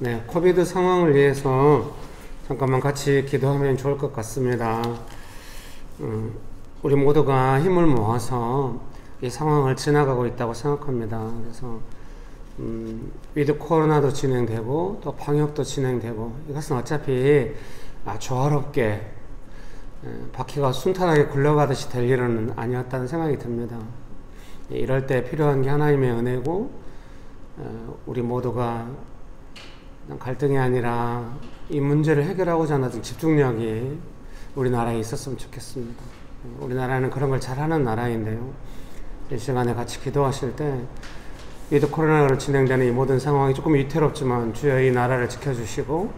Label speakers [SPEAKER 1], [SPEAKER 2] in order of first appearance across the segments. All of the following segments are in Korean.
[SPEAKER 1] 네, 코비드 상황을 위해서 잠깐만 같이 기도하면 좋을 것 같습니다. 우리 모두가 힘을 모아서 이 상황을 지나가고 있다고 생각합니다. 그래서 위드 코로나도 진행되고 또 방역도 진행되고 이것은 어차피 조화롭게 바퀴가 순탄하게 굴러가듯이 될 일은 아니었다는 생각이 듭니다. 이럴 때 필요한 게 하나님의 은혜고 우리 모두가 갈등이 아니라 이 문제를 해결하고자 하는 집중력이 우리나라에 있었으면 좋겠습니다. 우리나라는 그런 걸 잘하는 나라인데요. 이 시간에 같이 기도하실 때 위드 코로나로 진행되는 이 모든 상황이 조금 위태롭지만 주여 이 나라를 지켜주시고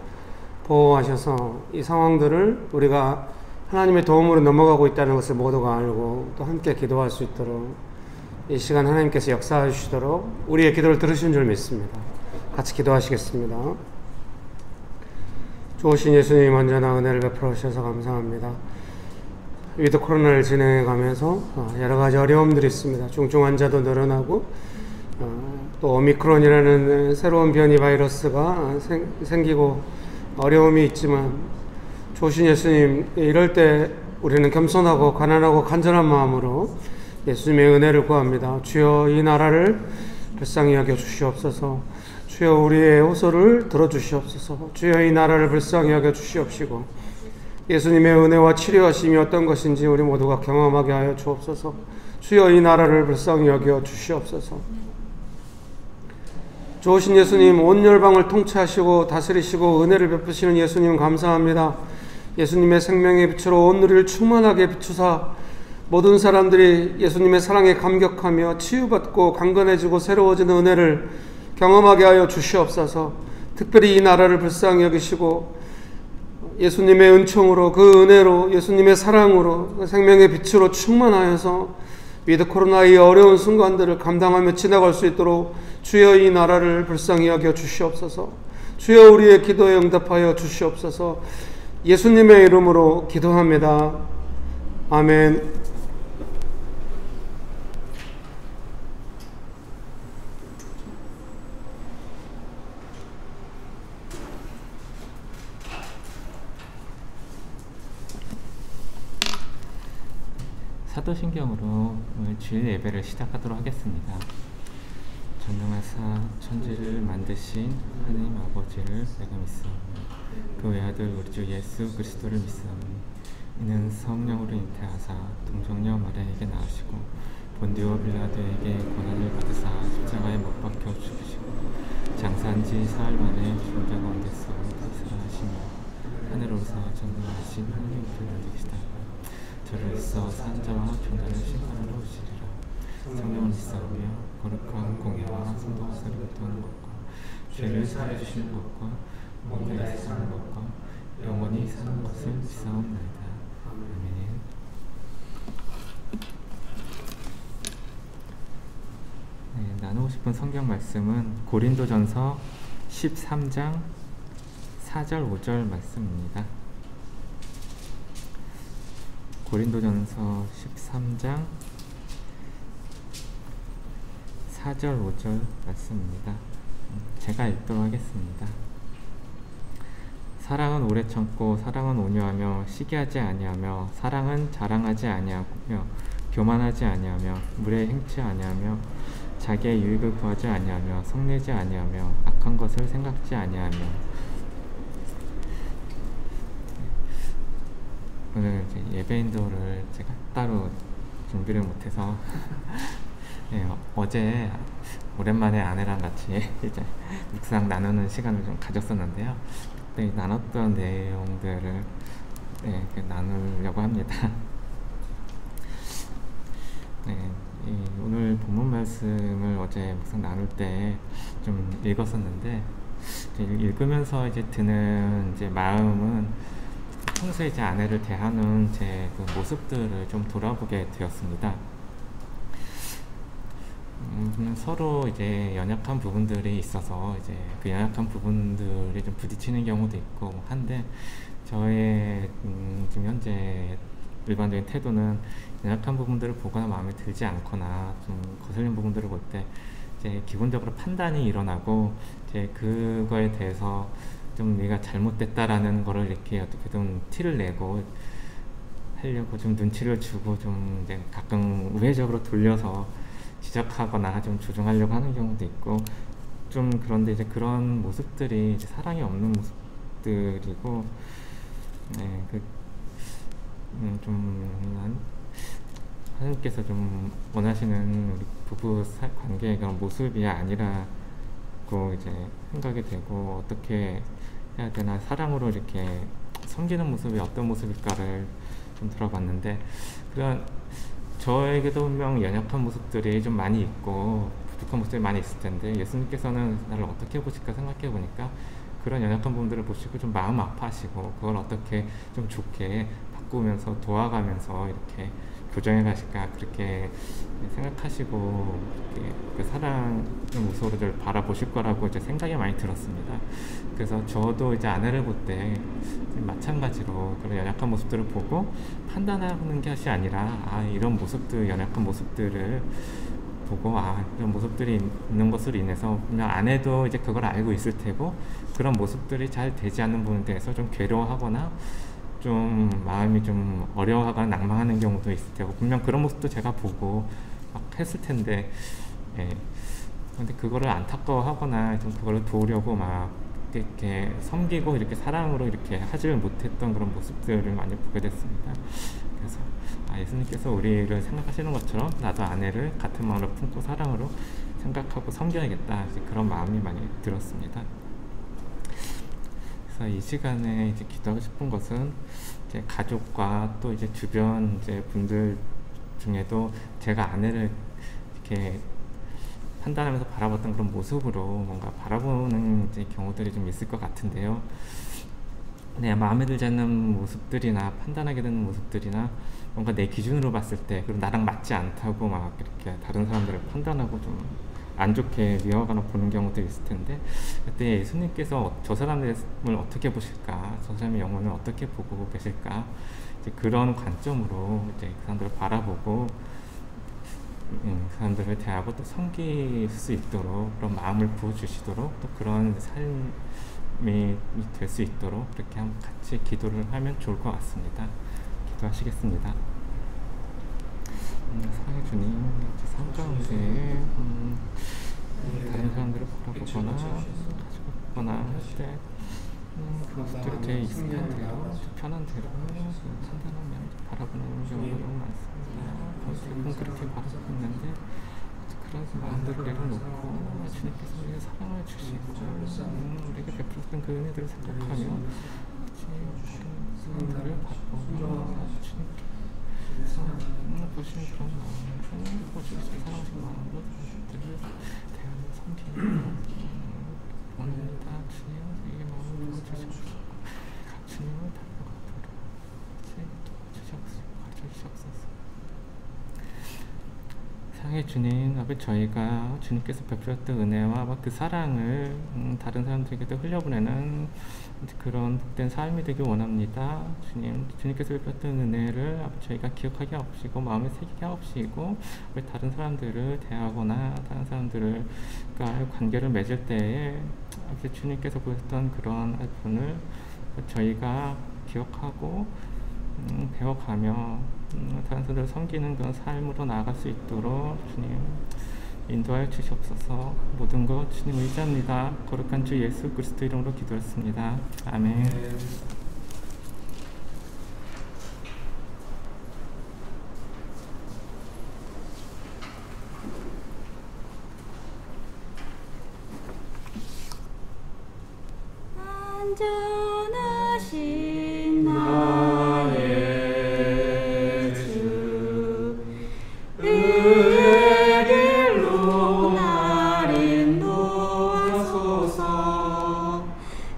[SPEAKER 1] 보호하셔서 이 상황들을 우리가 하나님의 도움으로 넘어가고 있다는 것을 모두가 알고 또 함께 기도할 수 있도록 이 시간 하나님께서 역사해 주시도록 우리의 기도를 들으신 줄 믿습니다. 같이 기도하시겠습니다. 좋으신 예수님 언제나 은혜를 베풀어 주셔서 감사합니다. 위드 코로나를 진행해 가면서 여러 가지 어려움들이 있습니다. 중증 환자도 늘어나고 또 오미크론이라는 새로운 변이 바이러스가 생기고 어려움이 있지만 좋으신 예수님, 이럴 때 우리는 겸손하고 가난하고 간절한 마음으로 예수님의 은혜를 구합니다. 주여 이 나라를 불쌍히 여겨 주시옵소서. 주여 우리의 호소를 들어주시옵소서. 주여 이 나라를 불쌍히 여겨 주시옵시고 예수님의 은혜와 치료하심이 어떤 것인지 우리 모두가 경험하게 하여 주옵소서. 주여 이 나라를 불쌍히 여겨 주시옵소서. 좋으신 예수님, 온 열방을 통치하시고 다스리시고 은혜를 베푸시는 예수님 감사합니다. 예수님의 생명의 빛으로 온 우리를 충만하게 비추사 모든 사람들이 예수님의 사랑에 감격하며 치유받고 강건해지고 새로워지는 은혜를 경험하게 하여 주시옵소서. 특별히 이 나라를 불쌍히 여기시고 예수님의 은총으로 그 은혜로 예수님의 사랑으로 그 생명의 빛으로 충만하여서 위드 코로나의 어려운 순간들을 감당하며 지나갈 수 있도록 주여 이 나라를 불쌍히 여겨 주시옵소서. 주여 우리의 기도에 응답하여 주시옵소서. 예수님의 이름으로 기도합니다. 아멘.
[SPEAKER 2] 사도신경으로 오늘 주일 예배를 시작하도록 하겠습니다. 전능하사 천지를 만드신 하나님 아버지를 내가 믿사오며 그 외아들 우리 주 예수 그리스도를 믿사오니 이는 성령으로 잉태하사 동정녀 마리아에게 낳으시고 본디오 빌라도에게 고난을 받으사 십자가에 못 박혀 죽으시고 장사한 지 사흘 만에 죽은 자 가운데서 살아나시며 하늘로서 전능하신 하나님 우편에 계시다. 저로서 산자와 평단을 심판하러 오시리라. 성령을 믿사오며 거룩한 공예와 성도가 서리부터하는 것과 죄를 사해 주시는 것과 몸에 사는 것과 영원히 사는 것을 믿사옵나이다. 아멘. 네, 나누고 싶은 성경 말씀은 고린도전서 13장 4절 5절 말씀입니다. 고린도전서 13장 4절 5절 말씀입니다. 제가 읽도록 하겠습니다. 사랑은 오래 참고 사랑은 온유하며 시기하지 아니하며 사랑은 자랑하지 아니하며 교만하지 아니하며 물에 행치 아니하며 자기의 유익을 구하지 아니하며 성내지 아니하며 악한 것을 생각지 아니하며. 오늘 이제 예배인도를 제가 따로 준비를 못해서 네, 어제 오랜만에 아내랑 같이 이제 묵상 나누는 시간을 좀 가졌었는데요. 그때 나눴던 내용들을 네, 나누려고 합니다. 네, 오늘 본문 말씀을 어제 묵상 나눌 때 좀 읽었었는데 읽으면서 이제 드는 이제 마음은 평소에 이제 아내를 대하는 제 그 모습들을 좀 돌아보게 되었습니다. 서로 이제 연약한 부분들이 있어서 이제 그 연약한 부분들이 좀 부딪히는 경우도 있고 한데 저의 지금 현재 일반적인 태도는 연약한 부분들을 보거나 마음에 들지 않거나 좀 거슬린 부분들을 볼 때 이제 기본적으로 판단이 일어나고 이제 그거에 대해서 좀 내가 잘못됐다라는 거를 이렇게 어떻게든 티를 내고 하려고 좀 눈치를 주고 좀 이제 가끔 우회적으로 돌려서 지적하거나 좀 조종하려고 하는 경우도 있고 좀 그런데 이제 그런 모습들이 이제 사랑이 없는 모습들이고 네, 좀 하나님께서 좀 원하시는 우리 부부 관계의 그런 모습이 아니라고 이제 생각이 되고 어떻게 해야 되나 사랑으로 이렇게 섬기는 모습이 어떤 모습일까를 좀 들어봤는데 그런 저에게도 분명 연약한 모습들이 좀 많이 있고 부족한 모습들이 많이 있을 텐데 예수님께서는 나를 어떻게 보실까 생각해 보니까 그런 연약한 부분들을 보시고 좀 마음 아파하시고 그걸 어떻게 좀 좋게 바꾸면서 도와가면서 이렇게 교정해 가실까 그렇게 생각하시고 이렇게 그 사랑의 모습으로 저를 바라보실 거라고 이제 생각이 많이 들었습니다. 그래서 저도 이제 아내를 볼 때 마찬가지로 그런 연약한 모습들을 보고 판단하는 것이 아니라 이런 모습들 연약한 모습들을 보고 이런 모습들이 있는 것으로 인해서 분명 아내도 이제 그걸 알고 있을 테고 그런 모습들이 잘 되지 않는 부분에 대해서 좀 괴로워하거나 좀 마음이 좀 어려워하거나 낭망하는 경우도 있을 테고 분명 그런 모습도 제가 보고 막 했을 텐데 근데 그거를 안타까워하거나 좀 그거를 도우려고 막 이렇게 섬기고 이렇게 사랑으로 이렇게 하지를 못했던 그런 모습들을 많이 보게 됐습니다. 그래서 예수님께서 우리를 생각하시는 것처럼 나도 아내를 같은 마음으로 품고 사랑으로 생각하고 섬겨야겠다 그런 마음이 많이 들었습니다. 그래서 이 시간에 이제 기도하고 싶은 것은 이제 가족과 또 이제 주변 이제 분들 중에도 제가 아내를 이렇게 판단하면서 바라봤던 그런 모습으로 뭔가 바라보는 이제 경우들이 좀 있을 것 같은데요. 네, 마음에 들지 않는 모습들이나 판단하게 되는 모습들이나 뭔가 내 기준으로 봤을 때 그리고 나랑 맞지 않다고 막 이렇게 다른 사람들을 판단하고 좀 안 좋게 미워하거나 보는 경우도 있을 텐데 그때 예수님께서 저 사람을 어떻게 보실까 저 사람의 영혼을 어떻게 보고 계실까 이제 그런 관점으로 이제 그 사람들을 바라보고 그 사람들을 대하고 또 섬길 수 있도록 그런 마음을 부어주시도록 또 그런 삶이 될 수 있도록 그렇게 한번 같이 기도를 하면 좋을 것 같습니다. 기도하시겠습니다. 사랑의 주님, 삶 가운데 다른 사람들을 바라보거나 가지고거나 할 때 그 모습들이 제 익숙한 대로, 편한 대로 판단하며 바라보는 경우가 너무 많습니다. 대부분 그렇게 바라보고 있는데 그런 마음들을 내려놓고 주님께서 우리에게 사랑을 주시고 우리에게 베풀었던 그 은혜들을 생각하며 사람들을 바라보며 주님께 보시는 그런 마음으로 보시는 사랑하시는 마음으로 사람들을 대하며 섬기는 원합니다. 주님 우리에게 마음을 부어주시옵소서. 주님을 닮아가도록 도와주시옵소서. 사랑의 주님, 아버지 저희가 주님께서 베풀었던 은혜와 그 사랑을 다른 사람들에게도 흘려보내는 그런 복된 삶이 되길 원합니다. 주님께서 베풀었던 은혜를 저희가 기억하게 하옵시고 마음에 새기게 하옵시고 다른 사람들을 대하거나 다른 사람들과 관계를 맺을 때에 주님께서 보였던 그런 부분을 저희가 기억하고 배워가며 다른 사람들을 섬기는 그런 삶으로 나아갈 수 있도록 주님 인도하여 주시옵소서. 모든 것 주님 의지합니다. 거룩한 주 예수 그리스도 이름으로 기도했습니다. 아멘.
[SPEAKER 3] 안전하신 나의 주 의의 길로 날 인도하소서.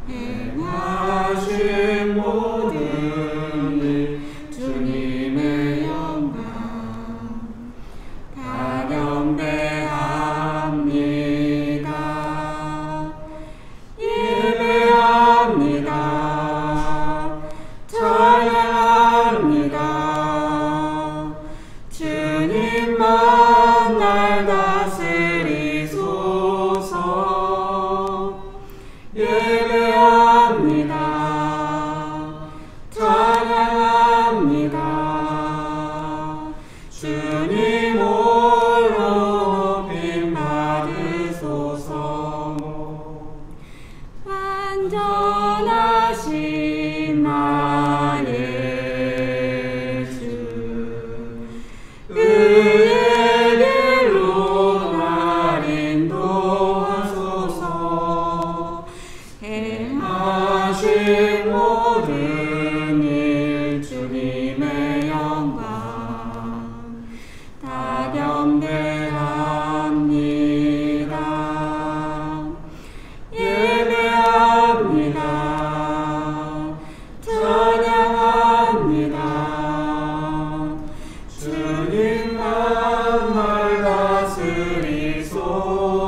[SPEAKER 3] 행하신 모든 일 주님의 영광 단영대합니다. 예배합니다. 찬양합니다. 주님만 날 다스리소서.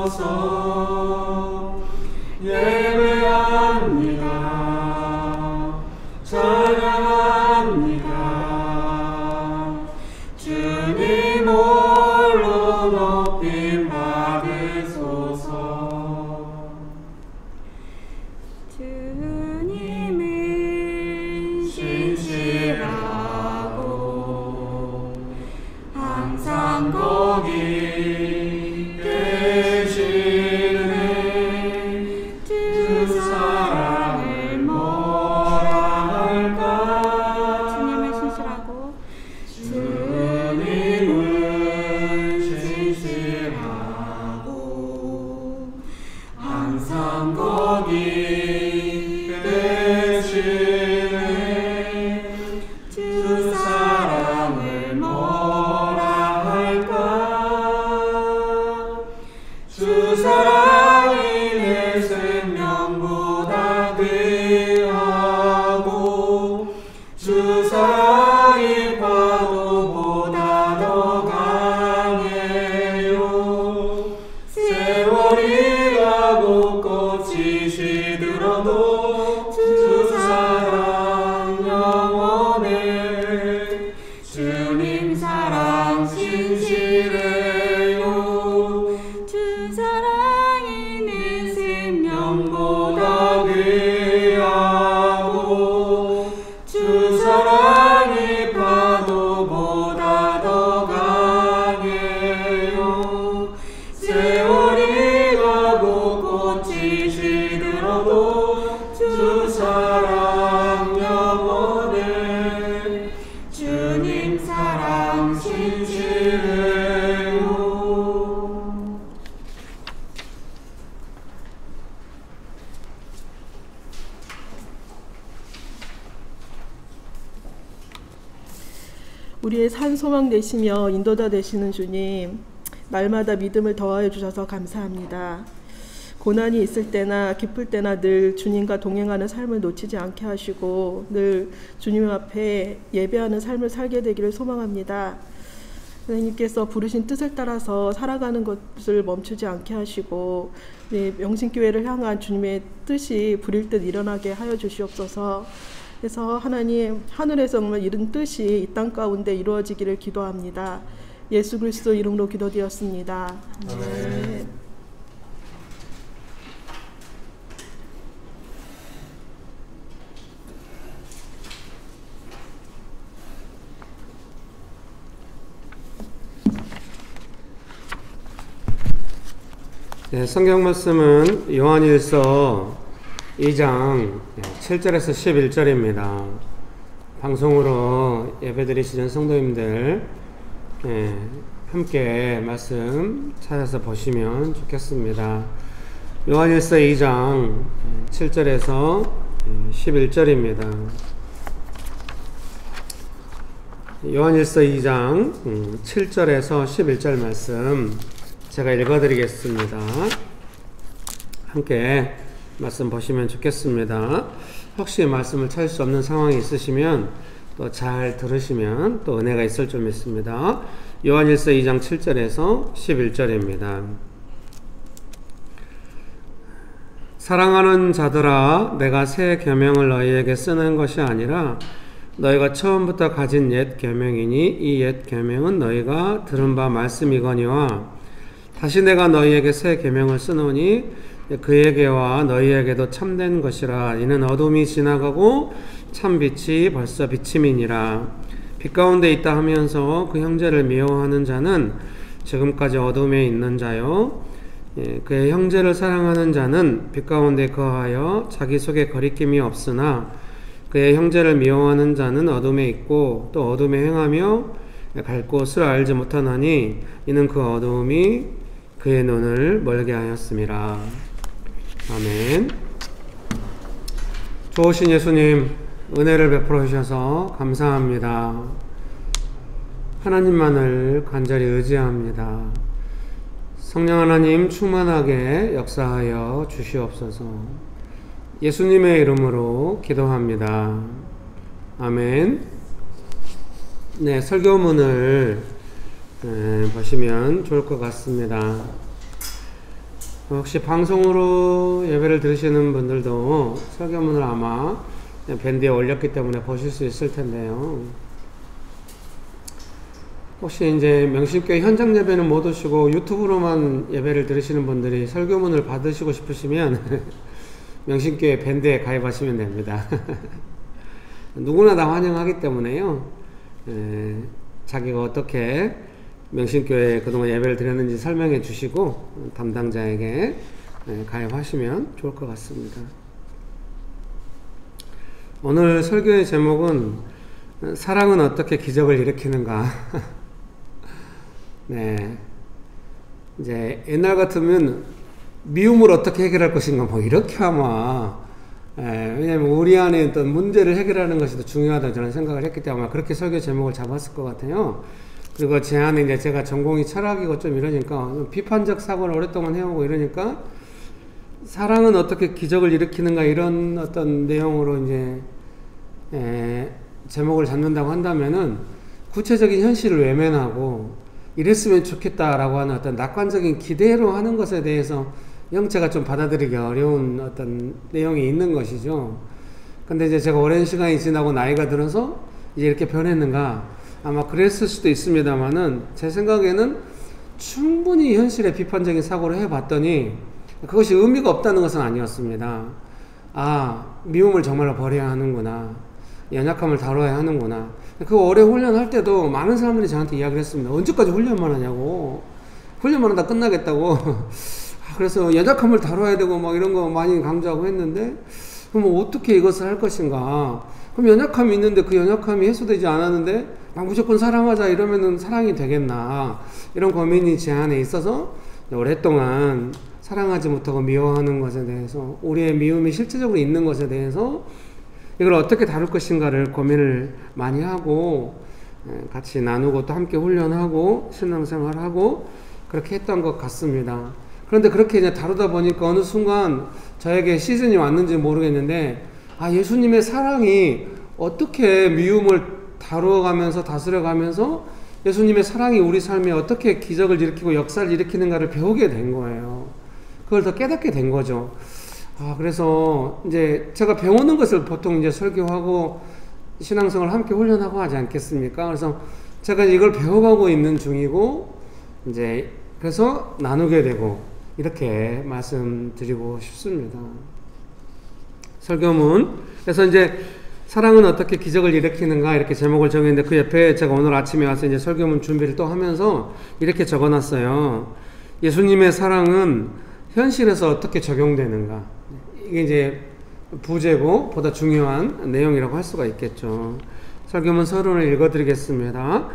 [SPEAKER 3] 받으리소서. 예배합니다. 찬양합니다. 주님 홀로 높임 받으소서. 주님은 신실하고 항상 거기 계시네. 주 사랑을 뭐라 할까.
[SPEAKER 4] 주님은 신실하고
[SPEAKER 3] 주님은 신실하고 항상 거기 계시네. 주 사랑을 뭐라 할까. 주 사랑이 내 생명보다 귀하고 주 사랑이 파도보다 더 강해요. 세월이 가고 꽃이 시들어도 주 사랑 영원해. 주님 사랑 신실해요.
[SPEAKER 4] 주 사랑이 내
[SPEAKER 3] 생명보다 귀하고 주 사랑이 파도보다 더 강해요. 세월이 가고 꽃이 시들어도 주 사랑 영원해. 주님 사랑 신실해요.
[SPEAKER 5] 우리의 산 소망 되시며 인도자 되시는 주님, 날마다 믿음을 더하여 주셔서 감사합니다. 고난이 있을 때나 기쁠 때나 늘 주님과 동행하는 삶을 놓치지 않게 하시고 늘 주님 앞에 예배하는 삶을 살게 되기를 소망합니다. 하나님께서 부르신 뜻을 따라서 살아가는 것을 멈추지 않게 하시고 명신교회를 향한 주님의 뜻이 불일 듯 일어나게 하여 주시옵소서. 그래서 하나님, 하늘에서 정말 이룬 뜻이 이 땅 가운데 이루어지기를 기도합니다. 예수 그리스도 이름으로 기도드렸습니다. 아멘.
[SPEAKER 1] 네, 성경 말씀은 요한일서 2장 7절에서 11절입니다. 방송으로 예배드리시는 성도님들 함께 말씀 찾아서 보시면 좋겠습니다. 요한일서 2장 7절에서 11절입니다. 요한일서 2장 7절에서 11절 말씀 제가 읽어드리겠습니다. 함께 말씀 보시면 좋겠습니다. 혹시 말씀을 찾을 수 없는 상황이 있으시면 또 잘 들으시면 또 은혜가 있을 줄 믿습니다. 요한일서 2장 7절에서 11절입니다. 사랑하는 자들아, 내가 새 계명을 너희에게 쓰는 것이 아니라 너희가 처음부터 가진 옛 계명이니 이 옛 계명은 너희가 들은 바 말씀이거니와 다시 내가 너희에게 새 계명을 쓰노니 그에게와 너희에게도 참된 것이라. 이는 어둠이 지나가고 참 빛이 벌써 비침이니라. 빛 가운데 있다 하면서 그 형제를 미워하는 자는 지금까지 어둠에 있는 자요, 그의 형제를 사랑하는 자는 빛 가운데 거하여 자기 속에 거리낌이 없으나 그의 형제를 미워하는 자는 어둠에 있고 또 어둠에 행하며 갈 곳을 알지 못하나니 이는 그 어두움이 그의 눈을 멀게 하였음이라. 아멘. 좋으신 예수님, 은혜를 베풀어 주셔서 감사합니다. 하나님만을 간절히 의지합니다. 성령 하나님 충만하게 역사하여 주시옵소서. 예수님의 이름으로 기도합니다. 아멘. 네, 설교문을 보시면 좋을 것 같습니다. 혹시 방송으로 예배를 들으시는 분들도 설교문을 아마 밴드에 올렸기 때문에 보실 수 있을 텐데요. 혹시 이제 명신교회 현장 예배는 못 오시고 유튜브로만 예배를 들으시는 분들이 설교문을 받으시고 싶으시면 명신교회 밴드에 가입하시면 됩니다. 누구나 다 환영하기 때문에요. 자기가 어떻게 명신교회에 그동안 예배를 드렸는지 설명해 주시고 담당자에게 가입하시면 좋을 것 같습니다. 오늘 설교의 제목은 사랑은 어떻게 기적을 일으키는가. 네. 이제 옛날 같으면 미움을 어떻게 해결할 것인가 뭐 이렇게 아마 왜냐면 우리 안에 어떤 문제를 해결하는 것이 더 중요하다고 저는 생각을 했기 때문에 아마 그렇게 설교 제목을 잡았을 것 같아요. 그리고 제 안에 이제 제가 전공이 철학이고 좀 이러니까 비판적 사고를 오랫동안 해오고 이러니까 사랑은 어떻게 기적을 일으키는가 이런 어떤 내용으로 이제 제목을 잡는다고 한다면은 구체적인 현실을 외면하고 이랬으면 좋겠다라고 하는 어떤 낙관적인 기대로 하는 것에 대해서 영체가 좀 받아들이기 어려운 어떤 내용이 있는 것이죠. 근데 이제 제가 오랜 시간이 지나고 나이가 들어서 이제 이렇게 변했는가 아마 그랬을 수도 있습니다만은 제 생각에는 충분히 현실의 비판적인 사고를 해봤더니 그것이 의미가 없다는 것은 아니었습니다. 아, 미움을 정말로 버려야 하는구나. 연약함을 다뤄야 하는구나. 그 오래 훈련할 때도 많은 사람들이 저한테 이야기를 했습니다. 언제까지 훈련만 하냐고. 훈련만 하다 끝나겠다고. 그래서 연약함을 다뤄야 되고 막 이런 거 많이 강조하고 했는데 그럼 어떻게 이것을 할 것인가. 그럼 연약함이 있는데 그 연약함이 해소되지 않았는데 무조건 사랑하자 이러면은 사랑이 되겠나. 이런 고민이 제 안에 있어서 오랫동안 사랑하지 못하고 미워하는 것에 대해서 우리의 미움이 실제적으로 있는 것에 대해서 이걸 어떻게 다룰 것인가를 고민을 많이 하고 같이 나누고 또 함께 훈련하고 신앙생활하고 그렇게 했던 것 같습니다. 그런데 그렇게 이제 다루다 보니까 어느 순간 저에게 시즌이 왔는지 모르겠는데 아, 예수님의 사랑이 어떻게 미움을 다루어가면서 다스려가면서 예수님의 사랑이 우리 삶에 어떻게 기적을 일으키고 역사를 일으키는가를 배우게 된 거예요. 그걸 더 깨닫게 된 거죠. 아, 그래서 이제 제가 배우는 것을 보통 이제 설교하고 신앙생활 함께 훈련하고 하지 않겠습니까? 그래서 제가 이걸 배워가고 있는 중이고 이제 그래서 나누게 되고 이렇게 말씀드리고 싶습니다. 설교문. 그래서 이제 사랑은 어떻게 기적을 일으키는가 이렇게 제목을 정했는데 그 옆에 제가 오늘 아침에 와서 이제 설교문 준비를 또 하면서 이렇게 적어놨어요. 예수님의 사랑은 현실에서 어떻게 적용되는가. 이게 이제 부제고 보다 중요한 내용이라고 할 수가 있겠죠. 설교문 서론을 읽어드리겠습니다.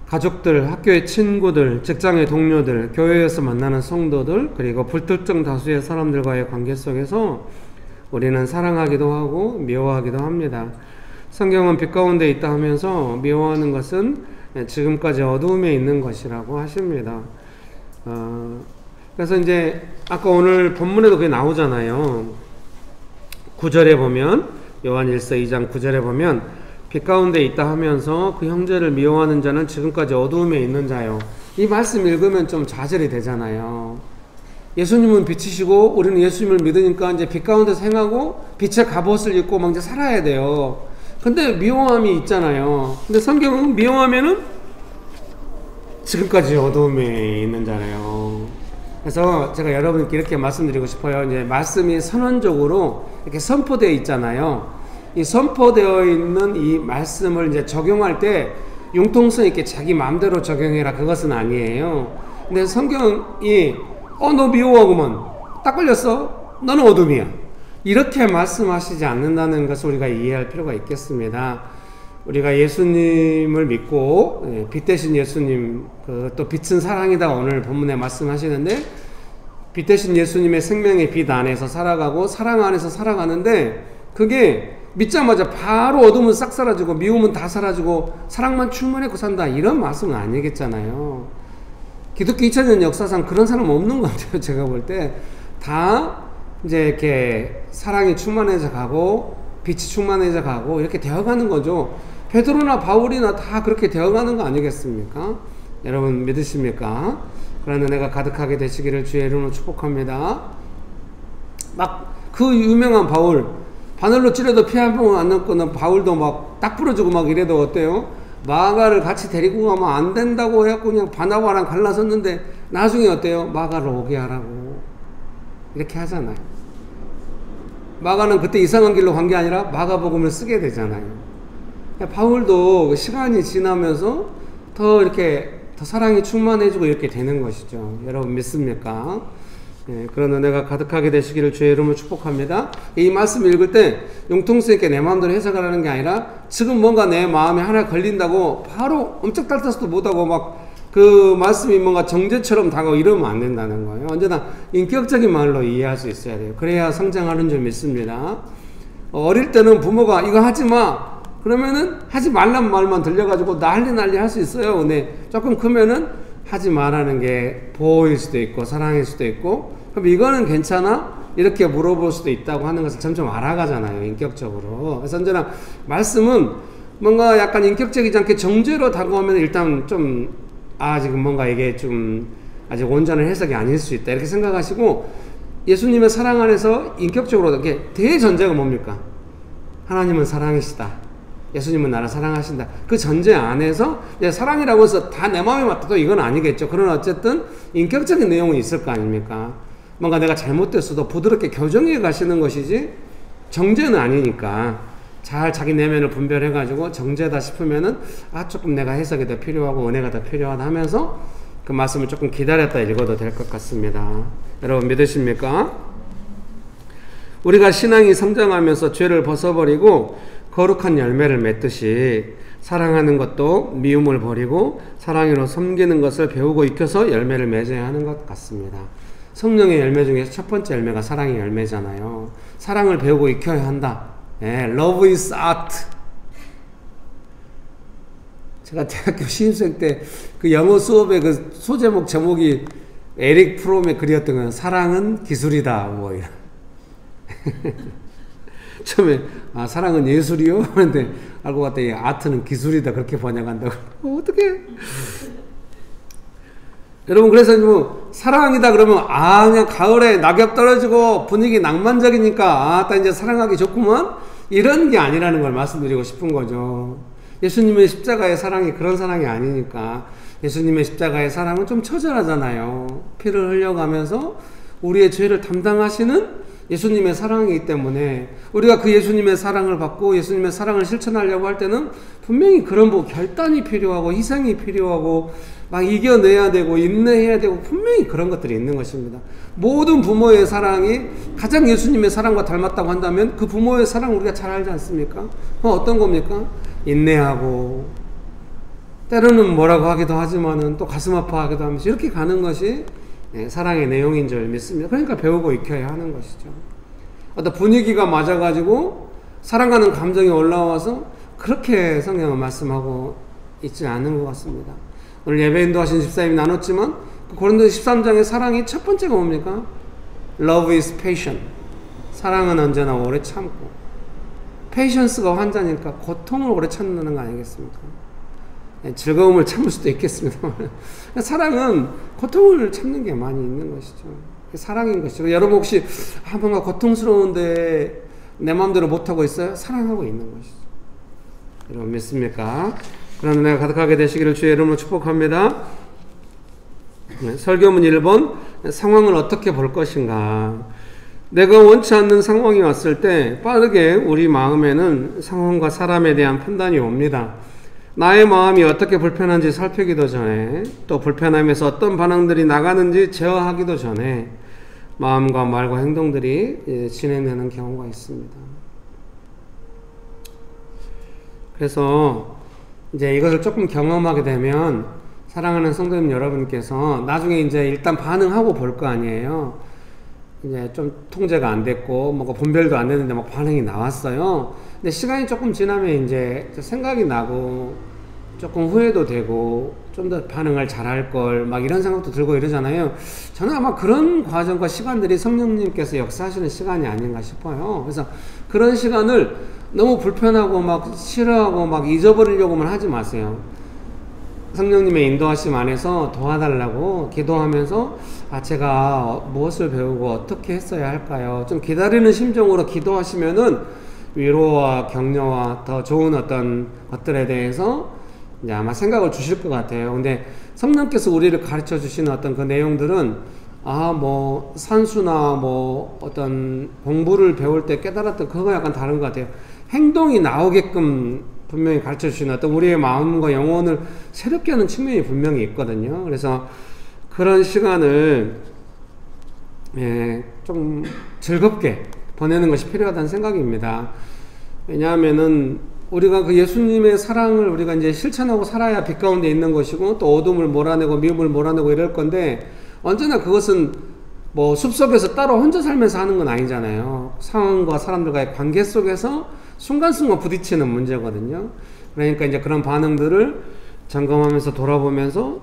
[SPEAKER 1] 가족들, 학교의 친구들, 직장의 동료들, 교회에서 만나는 성도들, 그리고 불특정 다수의 사람들과의 관계 속에서 우리는 사랑하기도 하고 미워하기도 합니다. 성경은 빛 가운데 있다 하면서 미워하는 것은 지금까지 어두움에 있는 것이라고 하십니다. 그래서 이제 아까 오늘 본문에도 그게 나오잖아요. 9절에 보면 요한 1서 2장 9절에 보면 빛 가운데 있다 하면서 그 형제를 미워하는 자는 지금까지 어두움에 있는 자요. 이 말씀 읽으면 좀 좌절이 되잖아요. 예수님은 빛이시고 우리는 예수님을 믿으니까 이제 빛 가운데서 행하고 빛의 갑옷을 입고 막 이제 살아야 돼요. 근데 미워함이 있잖아요. 근데 성경은 미워하면은 지금까지 어두움에 있는 자래요. 그래서 제가 여러분께 이렇게 말씀드리고 싶어요. 이제 말씀이 선언적으로 이렇게 선포되어 있잖아요. 이 선포되어 있는 이 말씀을 이제 적용할 때 융통성 있게 자기 마음대로 적용해라 그것은 아니에요. 근데 성경이 너 미워하구먼 딱 걸렸어? 너는 어둠이야. 이렇게 말씀하시지 않는다는 것을 우리가 이해할 필요가 있겠습니다. 우리가 예수님을 믿고 빛 대신 예수님 또 빛은 사랑이다 오늘 본문에 말씀하시는데 빛 대신 예수님의 생명의 빛 안에서 살아가고 사랑 안에서 살아가는데 그게 믿자마자 바로 어둠은 싹 사라지고 미움은 다 사라지고 사랑만 충만하고 산다 이런 말씀은 아니겠잖아요. 기독교 2000년 역사상 그런 사람 없는 것 같아요. 제가 볼 때 다 이제 이렇게 사랑이 충만해져 가고 빛이 충만해져 가고 이렇게 되어가는 거죠. 베드로나 바울이나 다 그렇게 되어가는 거 아니겠습니까? 여러분 믿으십니까? 그런 은혜가 가득하게 되시기를 주의 이름으로 축복합니다. 막 그 유명한 바울, 바늘로 찌려도 피 한 번 안 남고는 바울도 막 딱 부러지고 막 이래도 어때요? 마가를 같이 데리고 가면 안 된다고 해갖고 그냥 바나바랑 갈라섰는데 나중에 어때요? 마가를 오게 하라고 이렇게 하잖아요. 마가는 그때 이상한 길로 간 게 아니라 마가복음을 쓰게 되잖아요. 바울도 시간이 지나면서 더 이렇게 더 사랑이 충만해지고 이렇게 되는 것이죠. 여러분 믿습니까? 그런 은혜가 가득하게 되시기를 주의 이름으로 축복합니다. 이 말씀 읽을 때 융통성 있게 내 마음대로 해석을 하는 게 아니라 지금 뭔가 내 마음에 하나 걸린다고 바로 엄청 딸따서도 못하고 막 그 말씀이 뭔가 정제처럼 다가오고 이러면 안 된다는 거예요. 언제나 인격적인 말로 이해할 수 있어야 돼요. 그래야 성장하는 줄 믿습니다. 어릴 때는 부모가 이거 하지 마 그러면은 하지 말란 말만 들려가지고 난리 할 수 있어요. 근데 조금 크면은 하지 말라는 게 보호일 수도 있고 사랑일 수도 있고 그럼 이거는 괜찮아? 이렇게 물어볼 수도 있다고 하는 것을 점점 알아가잖아요. 인격적으로. 그래서 언제나 말씀은 뭔가 약간 인격적이지 않게 정죄로 다가오면 일단 좀 지금 뭔가 이게 좀 아직 온전한 해석이 아닐 수 있다 이렇게 생각하시고 예수님의 사랑 안에서 인격적으로 이렇게 대전제가 뭡니까? 하나님은 사랑이시다. 예수님은 나를 사랑하신다. 그 전제 안에서 사랑이라고 해서 다 내 마음에 맞다 또 이건 아니겠죠. 그러나 어쨌든 인격적인 내용은 있을 거 아닙니까? 뭔가 내가 잘못됐어도 부드럽게 교정해 가시는 것이지 정죄는 아니니까 잘 자기 내면을 분별해 가지고 정죄다 싶으면은 조금 내가 해석이 더 필요하고 은혜가 더 필요하다 하면서 그 말씀을 조금 기다렸다 읽어도 될 것 같습니다. 여러분 믿으십니까? 우리가 신앙이 성장하면서 죄를 벗어버리고 거룩한 열매를 맺듯이 사랑하는 것도 미움을 버리고 사랑으로 섬기는 것을 배우고 익혀서 열매를 맺어야 하는 것 같습니다. 성령의 열매 중에서 첫 번째 열매가 사랑의 열매잖아요. 사랑을 배우고 익혀야 한다. Love is art. 제가 대학교 신입생 때 그 영어 수업의 그 소제목 제목이 에릭 프롬의 글이었던 건 사랑은 기술이다. 뭐 이런. 처음에 사랑은 예술이요? 그런데 알고 봤더니 아트는 기술이다 그렇게 번역한다고. 어떡해. 여러분 그래서 뭐 사랑이다 그러면 그냥 가을에 낙엽 떨어지고 분위기 낭만적이니까 딱 이제 사랑하기 좋구만 이런 게 아니라는 걸 말씀드리고 싶은 거죠. 예수님의 십자가의 사랑이 그런 사랑이 아니니까. 예수님의 십자가의 사랑은 좀 처절하잖아요. 피를 흘려가면서 우리의 죄를 담당하시는 예수님의 사랑이기 때문에 우리가 그 예수님의 사랑을 받고 예수님의 사랑을 실천하려고 할 때는 분명히 그런 결단이 필요하고 희생이 필요하고 막 이겨내야 되고 인내해야 되고 분명히 그런 것들이 있는 것입니다. 모든 부모의 사랑이 가장 예수님의 사랑과 닮았다고 한다면 그 부모의 사랑 우리가 잘 알지 않습니까? 어떤 겁니까? 인내하고 때로는 뭐라고 하기도 하지만은 또 가슴 아파하기도 하면서 이렇게 가는 것이 사랑의 내용인 줄 믿습니다. 그러니까 배우고 익혀야 하는 것이죠. 어떤 분위기가 맞아가지고 사랑하는 감정이 올라와서 그렇게 성경은 말씀하고 있지 않은 것 같습니다. 오늘 예배 인도하신 집사님이 나눴지만 고린도서 13장의 사랑이 첫 번째가 뭡니까? Love is patient. 사랑은 언제나 오래 참고. Patience가 환자니까 고통을 오래 참는 거 아니겠습니까? 즐거움을 참을 수도 있겠습니다. 사랑은 고통을 참는 게 많이 있는 것이죠. 사랑인 것이죠. 여러분 혹시 뭔가 고통스러운데 내 마음대로 못하고 있어요? 사랑하고 있는 것이죠. 여러분 믿습니까? 그런 은혜가 가득하게 되시기를 주의 이름으로 축복합니다. 설교문 1번 상황을 어떻게 볼 것인가. 내가 원치 않는 상황이 왔을 때 빠르게 우리 마음에는 상황과 사람에 대한 판단이 옵니다. 나의 마음이 어떻게 불편한지 살피기도 전에 또 불편함에서 어떤 반응들이 나가는지 제어하기도 전에 마음과 말과 행동들이 진행되는 경우가 있습니다. 그래서 이제 이것을 조금 경험하게 되면 사랑하는 성도님 여러분께서 나중에 이제 일단 반응하고 볼 거 아니에요. 이제 좀 통제가 안 됐고 뭔가 분별도 안 됐는데 막 반응이 나왔어요. 근데 시간이 조금 지나면 이제 생각이 나고 조금 후회도 되고 좀 더 반응을 잘할 걸 막 이런 생각도 들고 이러잖아요. 저는 아마 그런 과정과 시간들이 성령님께서 역사하시는 시간이 아닌가 싶어요. 그래서 그런 시간을 너무 불편하고 막 싫어하고 막 잊어버리려고만 하지 마세요. 성령님의 인도하심 안에서 도와달라고 기도하면서 제가 무엇을 배우고 어떻게 했어야 할까요? 좀 기다리는 심정으로 기도하시면은 위로와 격려와 더 좋은 어떤 것들에 대해서 이제 아마 생각을 주실 것 같아요. 근데 성령께서 우리를 가르쳐 주시는 어떤 그 내용들은 뭐 산수나 뭐 어떤 공부를 배울 때 깨달았던 그거 약간 다른 것 같아요. 행동이 나오게끔 분명히 가르쳐 주시는 어떤 우리의 마음과 영혼을 새롭게 하는 측면이 분명히 있거든요. 그래서 그런 시간을 좀 즐겁게 보내는 것이 필요하다는 생각입니다. 왜냐하면은 우리가 그 예수님의 사랑을 우리가 이제 실천하고 살아야 빛 가운데 있는 것이고 또 어둠을 몰아내고 미움을 몰아내고 이럴 건데 언제나 그것은 뭐 숲속에서 따로 혼자 살면서 하는 건 아니잖아요. 상황과 사람들과의 관계 속에서 순간순간 부딪히는 문제거든요. 그러니까 이제 그런 반응들을 점검하면서 돌아보면서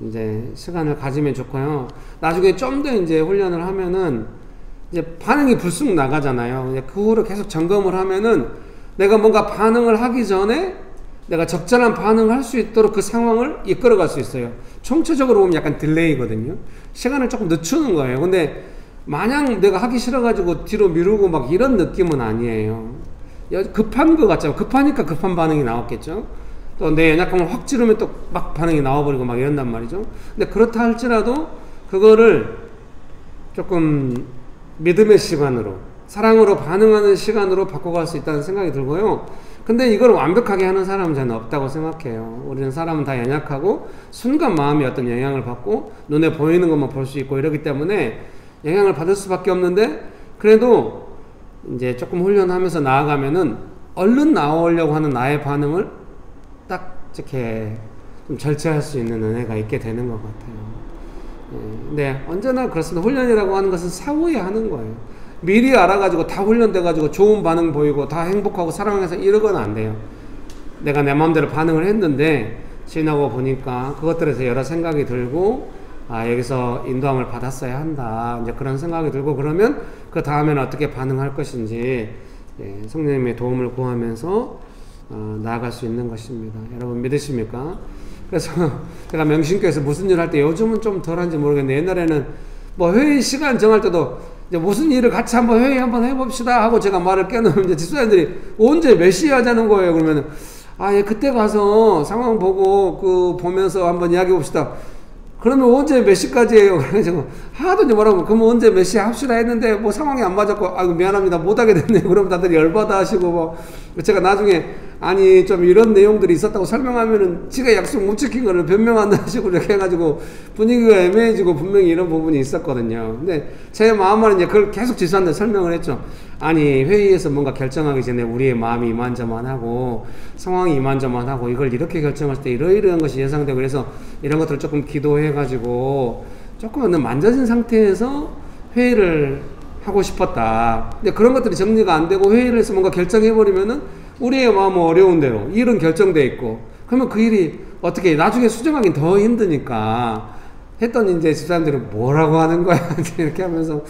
[SPEAKER 1] 이제 시간을 가지면 좋고요. 나중에 좀 더 이제 훈련을 하면은 이제 반응이 불쑥 나가잖아요. 이제 그 후로 계속 점검을 하면은 내가 뭔가 반응을 하기 전에 내가 적절한 반응을 할 수 있도록 그 상황을 이끌어갈 수 있어요. 총체적으로 보면 약간 딜레이거든요. 시간을 조금 늦추는 거예요. 근데 마냥 내가 하기 싫어가지고 뒤로 미루고 막 이런 느낌은 아니에요. 급한 것 같죠. 급하니까 급한 반응이 나왔겠죠. 또 내 연약함을 확 찌르면 또 막 반응이 나와버리고 막 이런단 말이죠. 근데 그렇다 할지라도 그거를 조금 믿음의 시간으로 사랑으로 반응하는 시간으로 바꿔갈 수 있다는 생각이 들고요. 근데 이걸 완벽하게 하는 사람은 저는 없다고 생각해요. 우리는 사람은 다 연약하고 순간 마음이 어떤 영향을 받고 눈에 보이는 것만 볼 수 있고 이러기 때문에 영향을 받을 수밖에 없는데 그래도 이제 조금 훈련하면서 나아가면은 얼른 나오려고 하는 나의 반응을 딱 이렇게 좀 절제할 수 있는 은혜가 있게 되는 것 같아요. 근데 언제나 그렇습니다. 훈련이라고 하는 것은 사후에 하는 거예요. 미리 알아가지고 다 훈련돼가지고 좋은 반응 보이고 다 행복하고 사랑해서 이러고는 안 돼요. 내가 내 마음대로 반응을 했는데 지나고 보니까 그것들에서 여러 생각이 들고 여기서 인도함을 받았어야 한다. 이제 그런 생각이 들고 그러면 그 다음에는 어떻게 반응할 것인지 성령님의 도움을 구하면서 나아갈 수 있는 것입니다. 여러분 믿으십니까? 그래서 제가 명신교에서 무슨 일 할 때 요즘은 좀 덜한지 모르겠는데 옛날에는 뭐 회의 시간 정할 때도 이제 무슨 일을 같이 한번 회의 한번 해봅시다 하고 제가 말을 깨놓으면 이제 집사님들이 언제 몇 시에 하자는 거예요. 그러면은 그때 가서 상황 보고 보면서 한번 이야기해 봅시다. 그러면 언제 몇 시까지 해요? 그래서 하도 이제 뭐라고 그러면 언제 몇 시에 합시다 했는데 뭐 상황이 안 맞았고 미안합니다 못하게 됐네요. 그러면 다들 열받아 하시고 뭐 제가 나중에 좀 이런 내용들이 있었다고 설명하면은 지가 약속 못 지킨 거를 변명한다는 식으로 이렇게 해가지고 분위기가 애매해지고 분명히 이런 부분이 있었거든요. 근데 제 마음은 이제 그걸 계속 지수한테 설명을 했죠. 회의에서 뭔가 결정하기 전에 우리의 마음이 이만저만하고 상황이 이만저만하고 이걸 이렇게 결정할 때 이러이러한 것이 예상되고 그래서 이런 것들을 조금 기도해가지고 조금은 만져진 상태에서 회의를 하고 싶었다. 근데 그런 것들이 정리가 안 되고 회의를 해서 뭔가 결정해버리면은 우리의 마음은 어려운 대로 일은 결정돼 있고 그러면 그 일이 어떻게 나중에 수정하긴 더 힘드니까 했더니 이제 집사람들은 뭐라고 하는 거야 이렇게 하면서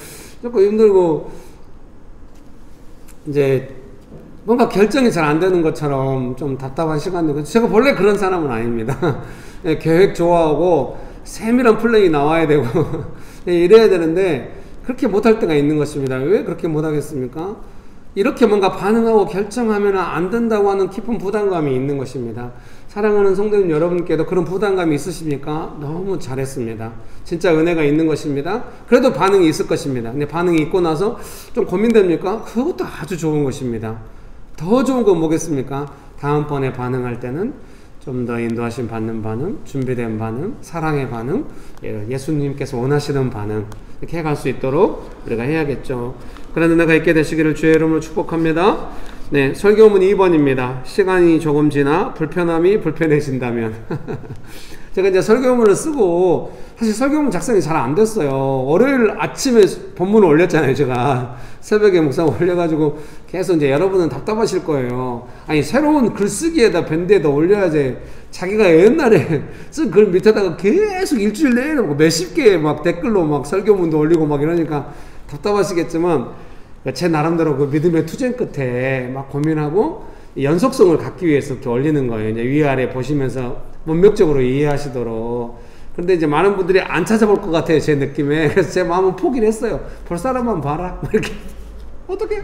[SPEAKER 1] 조금 힘들고 이제 뭔가 결정이 잘 안 되는 것처럼 좀 답답한 시간이고 제가 원래 그런 사람은 아닙니다. 계획 좋아하고 세밀한 플랜이 나와야 되고 이래야 되는데 그렇게 못할 때가 있는 것입니다. 왜 그렇게 못하겠습니까? 이렇게 뭔가 반응하고 결정하면 안 된다고 하는 깊은 부담감이 있는 것입니다. 사랑하는 성도님 여러분께도 그런 부담감이 있으십니까? 너무 잘했습니다. 진짜 은혜가 있는 것입니다. 그래도 반응이 있을 것입니다. 근데 반응이 있고 나서 좀 고민됩니까? 그것도 아주 좋은 것입니다. 더 좋은 건 뭐겠습니까? 다음번에 반응할 때는 좀 더 인도하심 받는 반응, 준비된 반응, 사랑의 반응, 예수님께서 원하시는 반응 이렇게 해갈 수 있도록 우리가 해야겠죠. 그런 은혜가 있게 되시기를 주의 이름으로 축복합니다. 네, 설교문 2번입니다. 시간이 조금 지나 불편함이 불편해진다면 제가 이제 설교문을 쓰고 사실 설교문 작성이 잘 안 됐어요. 월요일 아침에 본문을 올렸잖아요. 제가 새벽에 묵상 올려가지고 계속 이제 여러분은 답답하실 거예요. 새로운 글쓰기에다 밴드에다 올려야지 자기가 옛날에 쓴 글 밑에다가 계속 일주일 내내 몇십 개 막 댓글로 막 설교문도 올리고 막 이러니까 답답하시겠지만 제 나름대로 그 믿음의 투쟁 끝에 막 고민하고 연속성을 갖기 위해서 이렇게 올리는 거예요. 이제 위아래 보시면서 문맥적으로 이해하시도록. 근데 이제 많은 분들이 안 찾아볼 것 같아요, 제 느낌에. 그래서 제 마음은 포기를 했어요. 볼 사람만 봐라. 이렇게. 어떻게?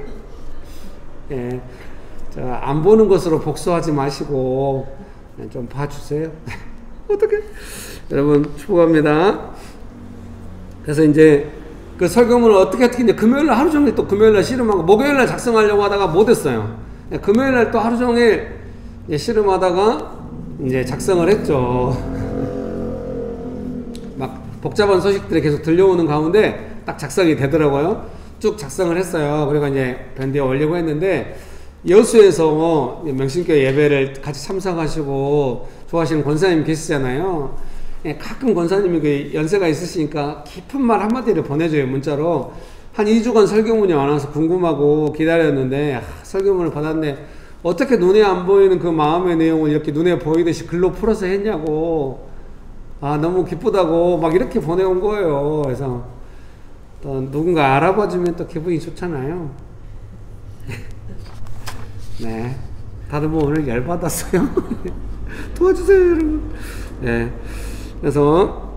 [SPEAKER 1] 예. 자, 안 보는 것으로 복수하지 마시고, 좀 봐주세요. 어떻게? 여러분, 축복합니다. 그래서 이제, 그 설교문을 어떻게 이제 금요일날 하루 종일 또 금요일날 씨름하고, 목요일날 작성하려고 하다가 못했어요. 금요일날 또 하루 종일 씨름하다가 이제 작성을 했죠. 막 복잡한 소식들이 계속 들려오는 가운데 딱 작성이 되더라고요. 쭉 작성을 했어요. 그리고 이제 밴드에 올리고 했는데, 여수에서 명신교회 예배를 같이 참석하시고 좋아하시는 권사님 계시잖아요. 가끔 권사님이 그 연세가 있으시니까 깊은 말 한마디를 보내줘요, 문자로. 한 2주간 설교문이 안 와서 궁금하고 기다렸는데, 설교문을 받았는데 어떻게 눈에 안 보이는 그 마음의 내용을 이렇게 눈에 보이듯이 글로 풀어서 했냐고, 너무 기쁘다고 막 이렇게 보내온 거예요. 그래서 또 누군가 알아봐주면 또 기분이 좋잖아요. 네, 다들 뭐 오늘 열받았어요. 도와주세요, 여러분. 네, 그래서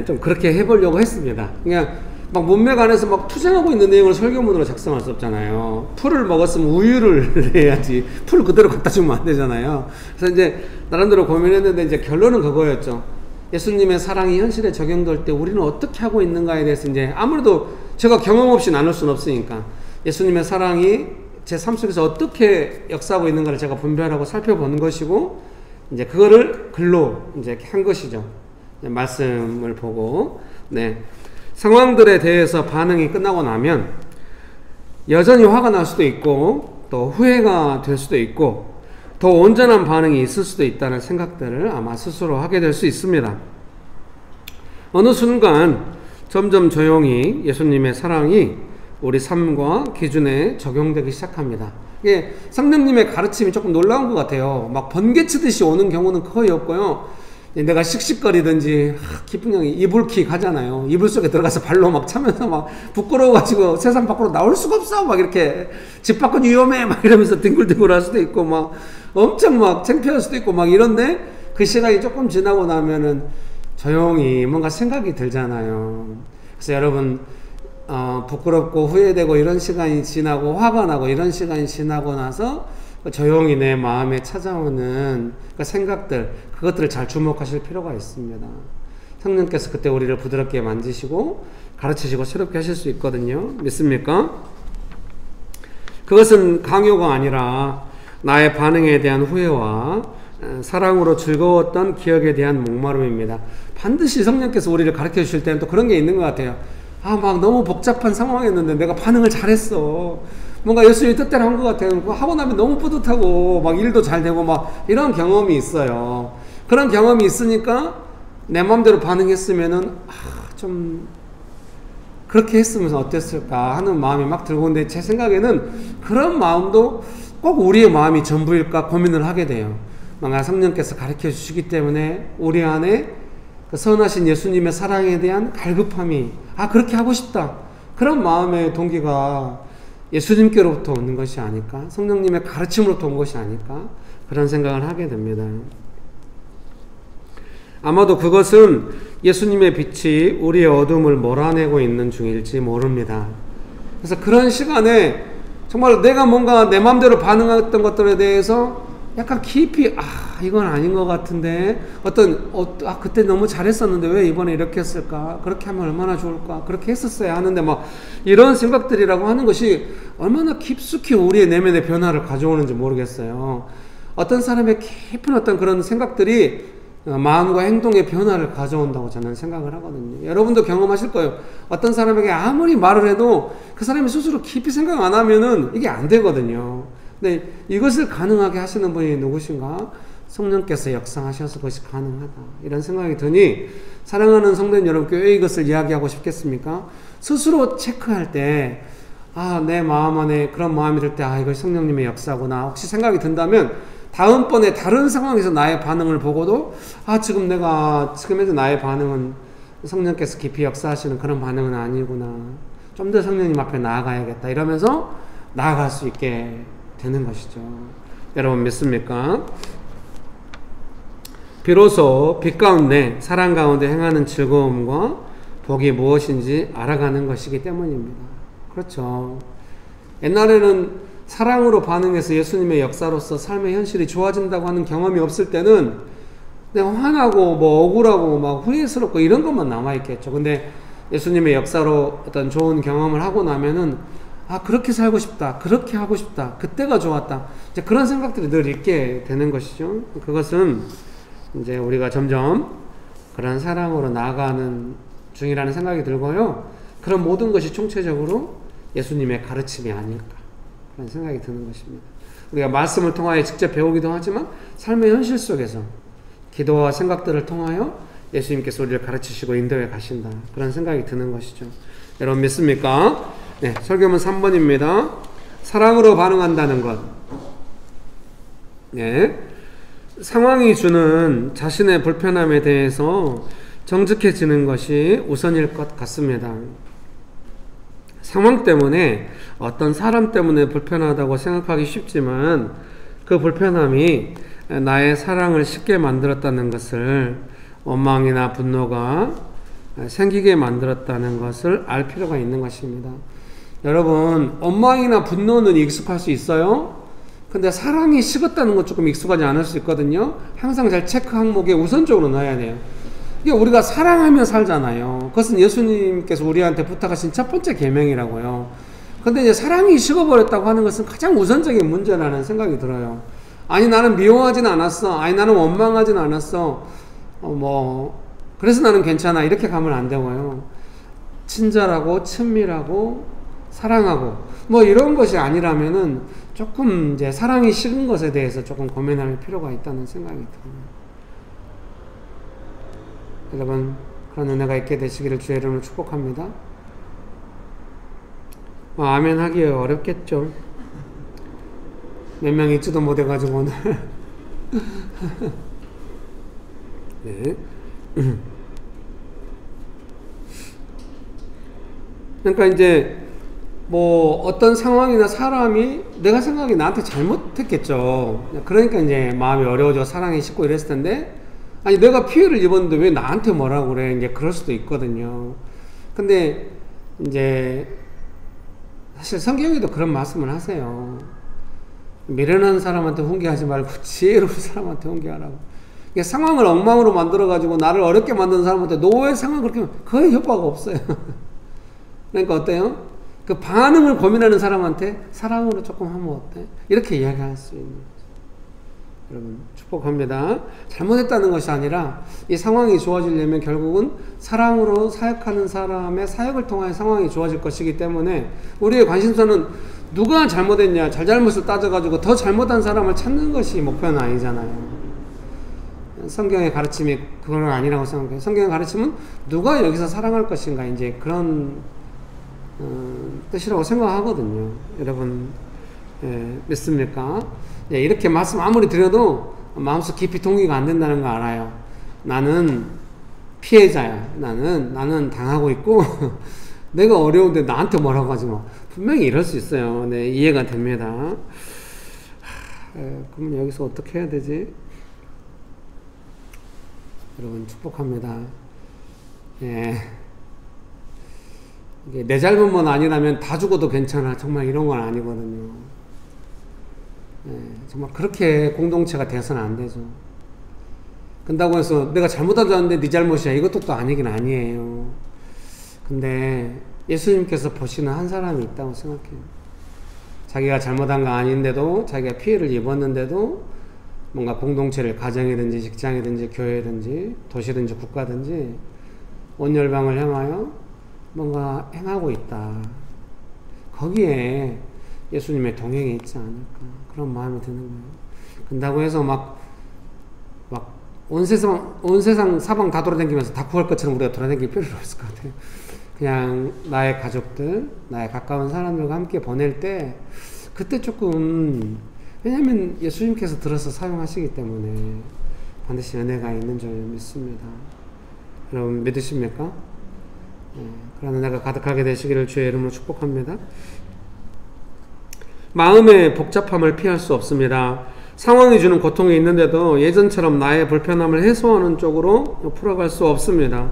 [SPEAKER 1] 좀 그렇게 해보려고 했습니다. 그냥 막 문맥 안에서 막 투쟁하고 있는 내용을 설교문으로 작성할 수 없잖아요. 풀을 먹었으면 우유를 해야지. 풀을 그대로 갖다 주면 안 되잖아요. 그래서 이제 나름대로 고민했는데, 이제 결론은 그거였죠. 예수님의 사랑이 현실에 적용될 때 우리는 어떻게 하고 있는가에 대해서, 이제 아무래도 제가 경험 없이 나눌 수는 없으니까 예수님의 사랑이 제 삶 속에서 어떻게 역사하고 있는가를 제가 분별하고 살펴보는 것이고, 이제 그거를 글로 이제 한 것이죠. 말씀을 보고. 네. 상황들에 대해서 반응이 끝나고 나면 여전히 화가 날 수도 있고, 또 후회가 될 수도 있고, 더 온전한 반응이 있을 수도 있다는 생각들을 아마 스스로 하게 될 수 있습니다. 어느 순간 점점 조용히 예수님의 사랑이 우리 삶과 기준에 적용되기 시작합니다. 이게 성령님의 가르침이 조금 놀라운 것 같아요. 막 번개치듯이 오는 경우는 거의 없고요. 내가 씩씩거리든지 기쁜 형이 이불킥 하잖아요. 이불 속에 들어가서 발로 막 차면서 막 부끄러워가지고 세상 밖으로 나올 수가 없어, 막 이렇게 집 밖은 위험해 막 이러면서 뒹굴뒹굴 할 수도 있고, 막 엄청 막 창피할 수도 있고 막 이런데, 그 시간이 조금 지나고 나면은 조용히 뭔가 생각이 들잖아요. 그래서 여러분, 부끄럽고 후회되고 이런 시간이 지나고 화가 나고 이런 시간이 지나고 나서 조용히 내 마음에 찾아오는 그 생각들, 그것들을 잘 주목하실 필요가 있습니다. 성령께서 그때 우리를 부드럽게 만지시고 가르치시고 새롭게 하실 수 있거든요. 믿습니까? 그것은 강요가 아니라 나의 반응에 대한 후회와 사랑으로 즐거웠던 기억에 대한 목마름입니다. 반드시 성령께서 우리를 가르쳐 주실 때는 또 그런 게 있는 것 같아요. 막 너무 복잡한 상황이었는데 내가 반응을 잘했어. 뭔가 예수님이 뜻대로 한 것 같아요. 하고 나면 너무 뿌듯하고 막 일도 잘 되고 막 이런 경험이 있어요. 그런 경험이 있으니까 내 마음대로 반응했으면은 좀 그렇게 했으면 어땠을까 하는 마음이 막 들고, 오는데 제 생각에는 그런 마음도 꼭 우리의 마음이 전부일까 고민을 하게 돼요. 뭔가 성령께서 가르쳐 주시기 때문에 우리 안에 그 선하신 예수님의 사랑에 대한 갈급함이, 그렇게 하고 싶다, 그런 마음의 동기가 예수님께로부터 오는 것이 아닐까, 성령님의 가르침으로부터 온 것이 아닐까, 그런 생각을 하게 됩니다. 아마도 그것은 예수님의 빛이 우리의 어둠을 몰아내고 있는 중일지 모릅니다. 그래서 그런 시간에 정말 내가 뭔가 내 마음대로 반응했던 것들에 대해서 약간 깊이 이건 아닌 것 같은데, 그때 너무 잘했었는데 왜 이번에 이렇게 했을까, 그렇게 하면 얼마나 좋을까, 그렇게 했었어야 하는데, 막 이런 생각들이라고 하는 것이 얼마나 깊숙이 우리의 내면의 변화를 가져오는지 모르겠어요. 어떤 사람의 깊은 어떤 그런 생각들이 마음과 행동의 변화를 가져온다고 저는 생각을 하거든요. 여러분도 경험하실 거예요. 어떤 사람에게 아무리 말을 해도 그 사람이 스스로 깊이 생각 안 하면은 이게 안 되거든요. 근데 이것을 가능하게 하시는 분이 누구신가? 성령께서 역사하셔서 그것이 가능하다, 이런 생각이 드니, 사랑하는 성도님 여러분께 왜 이것을 이야기하고 싶겠습니까? 스스로 체크할 때 내 마음 안에 그런 마음이 들 때 이거 성령님의 역사구나 혹시 생각이 든다면, 다음번에 다른 상황에서 나의 반응을 보고도 지금 현재 나의 반응은 성령께서 깊이 역사하시는 그런 반응은 아니구나, 좀 더 성령님 앞에 나아가야겠다, 이러면서 나아갈 수 있게 되는 것이죠. 여러분 믿습니까? 비로소 빛 가운데 사랑 가운데 행하는 즐거움과 복이 무엇인지 알아가는 것이기 때문입니다. 그렇죠. 옛날에는 사랑으로 반응해서 예수님의 역사로서 삶의 현실이 좋아진다고 하는 경험이 없을 때는 그냥 화나고 뭐 억울하고 막 후회스럽고 이런 것만 남아있겠죠. 근데 예수님의 역사로 어떤 좋은 경험을 하고 나면은 아, 그렇게 살고 싶다, 그렇게 하고 싶다, 그때가 좋았다, 이제 그런 생각들이 늘 있게 되는 것이죠. 그것은 이제 우리가 점점 그런 사랑으로 나아가는 중이라는 생각이 들고요. 그런 모든 것이 총체적으로 예수님의 가르침이 아닐까 그런 생각이 드는 것입니다. 우리가 말씀을 통하여 직접 배우기도 하지만 삶의 현실 속에서 기도와 생각들을 통하여 예수님께서 우리를 가르치시고 인도해 가신다 그런 생각이 드는 것이죠. 여러분 믿습니까? 네, 설교문 3번입니다. 사랑으로 반응한다는 것. 네, 상황이 주는 자신의 불편함에 대해서 정직해지는 것이 우선일 것 같습니다. 상황 때문에 어떤 사람 때문에 불편하다고 생각하기 쉽지만 그 불편함이 나의 사랑을 쉽게 만들었다는 것을, 원망이나 분노가 생기게 만들었다는 것을 알 필요가 있는 것입니다. 여러분, 원망이나 분노는 익숙할 수 있어요. 근데 사랑이 식었다는 건 조금 익숙하지 않을 수 있거든요. 항상 잘 체크 항목에 우선적으로 넣어야 돼요. 이게 우리가 사랑하며 살잖아요. 그것은 예수님께서 우리한테 부탁하신 첫 번째 계명이라고요. 근데 이제 사랑이 식어버렸다고 하는 것은 가장 우선적인 문제라는 생각이 들어요. 아니 나는 미워하진 않았어, 아니 나는 원망하진 않았어, 그래서 나는 괜찮아, 이렇게 가면 안 되고요. 친절하고 친밀하고 사랑하고 이런 것이 아니라면은 조금 이제 사랑이 식은 것에 대해서 조금 고민할 필요가 있다는 생각이 듭니다. 여러분, 그런 은혜가 있게 되시기를 주의 이름으로 축복합니다. 아멘 하기 어렵겠죠. 몇 명 있지도 못해가지고 오늘. 네. 그러니까 이제 어떤 상황이나 사람이 내가 생각이 나한테 잘못했겠죠. 그러니까 이제 마음이 어려워져 사랑이 식고 이랬을 텐데, 아니 내가 피해를 입었는데 왜 나한테 뭐라고 그래, 이제 그럴 수도 있거든요. 근데 이제 사실 성경에도 그런 말씀을 하세요. 미련한 사람한테 훈계하지 말고 지혜로운 사람한테 훈계하라고. 이게 상황을 엉망으로 만들어가지고 나를 어렵게 만드는 사람한테 너 왜 상황을 그렇게 하면 거의 효과가 없어요. 그러니까 어때요? 그 반응을 고민하는 사람한테 사랑으로 조금 하면 어때? 이렇게 이야기할 수 있는 거죠. 여러분 축복합니다. 잘못했다는 것이 아니라 이 상황이 좋아지려면 결국은 사랑으로 사역하는 사람의 사역을 통하여 상황이 좋아질 것이기 때문에 우리의 관심사는 누가 잘못했냐, 잘잘못을 따져가지고 더 잘못한 사람을 찾는 것이 목표는 아니잖아요. 성경의 가르침이 그건 아니라고 생각해요. 성경의 가르침은 누가 여기서 사랑할 것인가, 이제 그런 뜻이라고 생각하거든요. 여러분 믿습니까? 이렇게 말씀 아무리 드려도 마음속 깊이 동의가 안 된다는 거 알아요. 나는 피해자야. 나는 당하고 있고 내가 어려운데 나한테 뭐라고 하지 마. 분명히 이럴 수 있어요. 네, 이해가 됩니다. 그럼 여기서 어떻게 해야 되지? 여러분 축복합니다. 예. 이게 내 잘못만 아니라면 다 죽어도 괜찮아, 정말 이런 건 아니거든요. 예, 정말 그렇게 공동체가 돼서는 안 되죠. 그런다고 해서 내가 잘못하지 않는데 네 잘못이야, 이것도 또 아니긴 아니에요. 근데 예수님께서 보시는 한 사람이 있다고 생각해요. 자기가 잘못한 거 아닌데도, 자기가 피해를 입었는데도 뭔가 공동체를, 가정이든지 직장이든지 교회든지 도시든지 국가든지 온 열방을 향하여 뭔가 행하고 있다. 거기에 예수님의 동행이 있지 않을까, 그런 마음이 드는 거예요. 그런다고 해서 막 온 세상 사방 다 돌아다니면서 다 구할 것처럼 우리가 돌아다닐 필요는 없을 것 같아요. 그냥 나의 가족들, 나의 가까운 사람들과 함께 보낼 때 그때 조금, 왜냐하면 예수님께서 들어서 사용하시기 때문에 반드시 은혜가 있는 줄 믿습니다. 여러분 믿으십니까? 네, 그런 은혜가 가득하게 되시기를 주의 이름으로 축복합니다. 마음의 복잡함을 피할 수 없습니다. 상황이 주는 고통이 있는데도 예전처럼 나의 불편함을 해소하는 쪽으로 풀어갈 수 없습니다.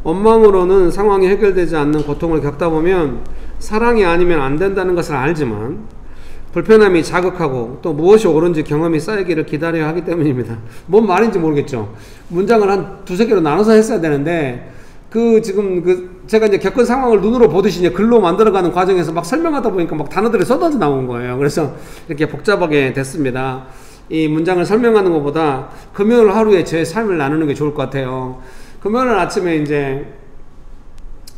[SPEAKER 1] 원망으로는 상황이 해결되지 않는 고통을 겪다 보면 사랑이 아니면 안 된다는 것을 알지만 불편함이 자극하고 또 무엇이 옳은지 경험이 쌓이기를 기다려야 하기 때문입니다. 뭔 말인지 모르겠죠. 문장을 한 두세 개로 나눠서 했어야 되는데 지금 제가 이제 겪은 상황을 눈으로 보듯이 이제 글로 만들어가는 과정에서 막 설명하다 보니까 막 단어들이 쏟아져 나온 거예요. 그래서 이렇게 복잡하게 됐습니다. 이 문장을 설명하는 것보다 금요일 하루에 제 삶을 나누는 게 좋을 것 같아요. 금요일 아침에 이제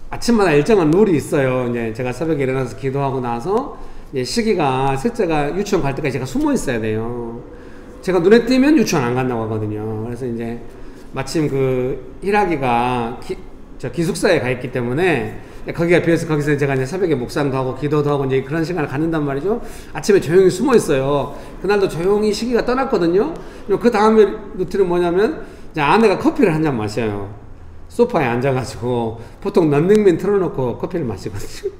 [SPEAKER 1] 아침마다 일정한 룰이 있어요. 이제 제가 새벽에 일어나서 기도하고 나서 이제 시기가 셋째가 유치원 갈 때까지 제가 숨어 있어야 돼요. 제가 눈에 띄면 유치원 안 간다고 하거든요. 그래서 이제 마침 희락이가 기숙사에 가 있기 때문에 거기서 제가 이제 새벽에 묵상도 하고 기도도 하고 이제 그런 시간을 갖는단 말이죠. 아침에 조용히 숨어 있어요. 그날도 조용히 시기가 떠났거든요. 그 다음에 루틴은 뭐냐면 이제 아내가 커피를 한 잔 마셔요. 소파에 앉아가지고 보통 런닝맨 틀어놓고 커피를 마시거든요.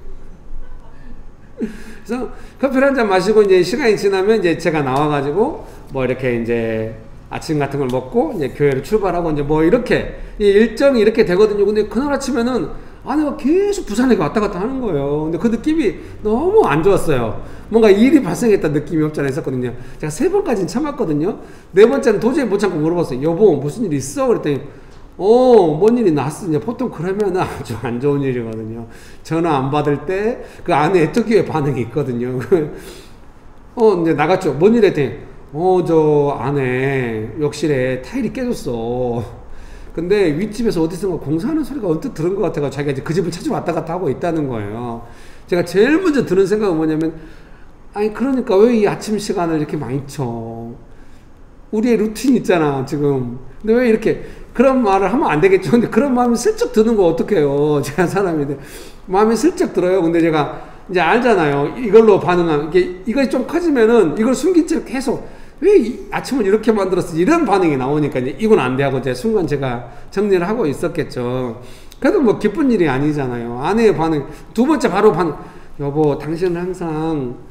[SPEAKER 1] 그래서 커피를 한 잔 마시고 이제 시간이 지나면 이제 제가 나와가지고 뭐 이렇게 이제 아침 같은 걸 먹고 이제 교회를 출발하고 이제 뭐 이렇게 일정이 이렇게 되거든요. 근데 그날 아침에는 아내가 계속 부산에 왔다 갔다 하는 거예요. 근데 그 느낌이 너무 안 좋았어요. 뭔가 일이 발생했다는 느낌이 없지 않아 있었거든요. 제가 3번까지는 참았거든요. 4번째는 도저히 못 참고 물어봤어요. 여보, 무슨 일 있어? 그랬더니 뭔 일이 났어. 이제 보통 그러면 아주 안 좋은 일이거든요. 전화 안 받을 때 그 아내의 특유의 반응이 있거든요. 이제 나갔죠. 뭔 일 했더니 저 안에 욕실에 타일이 깨졌어. 근데 윗집에서 어디선가 공사하는 소리가 언뜻 들은 것 같아서 자기가 이제 그 집을 찾아 왔다 갔다 하고 있다는 거예요. 제가 제일 먼저 드는 생각은 뭐냐면, 아니, 그러니까 왜 이 아침 시간을 이렇게 많이 쳐? 우리의 루틴 있잖아, 지금. 근데 왜 이렇게, 그런 말을 하면 안 되겠죠. 근데 그런 마음이 슬쩍 드는 거 어떡해요. 제가 사람인데. 마음이 슬쩍 들어요. 근데 제가 이제 알잖아요. 이걸로 반응하면, 이거 좀 커지면은 이걸 숨긴 채 계속, 왜 아침을 이렇게 만들었어? 이런 반응이 나오니까 이건 안 돼 하고 이제 순간 제가 정리를 하고 있었겠죠. 그래도 뭐 기쁜 일이 아니잖아요. 아내의 반응. 두 번째 바로 반응. 여보, 당신은 항상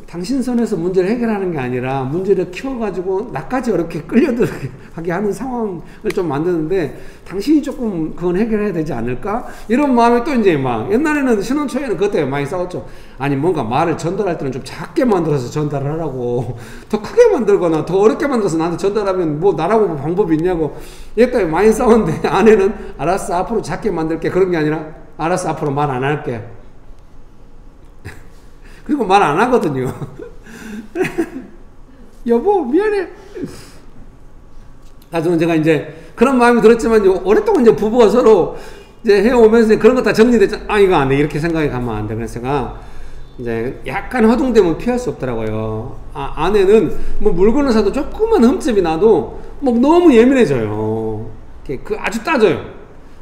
[SPEAKER 1] 당신 선에서 문제를 해결하는 게 아니라 문제를 키워가지고 나까지 어렵게 끌려들게 하는 상황을 좀 만드는데 당신이 조금 그건 해결해야 되지 않을까? 이런 마음이 또 이제 막 옛날에는 신혼 초에는 그것 때문에 많이 싸웠죠. 아니 뭔가 말을 전달할 때는 좀 작게 만들어서 전달을 하라고 더 크게 만들거나 더 어렵게 만들어서 나한테 전달하면 뭐 나라고 뭐 방법이 있냐고 이것 때문에 많이 싸웠는데 아내는 알았어 앞으로 작게 만들게 그런 게 아니라 알았어 앞으로 말 안 할게. 그리고 말 안 하거든요. 여보, 미안해. 나중에 제가 이제 그런 마음이 들었지만, 오랫동안 이제 부부가 서로 이제 해오면서 그런 거 다 정리됐잖아. 아, 이거 안 돼. 이렇게 생각이 가면 안 돼. 그래서 제가 이제 약간 허둥대면 피할 수 없더라고요. 아내는 뭐 물건을 사도 조그만 흠집이 나도 뭐 너무 예민해져요. 아주 따져요.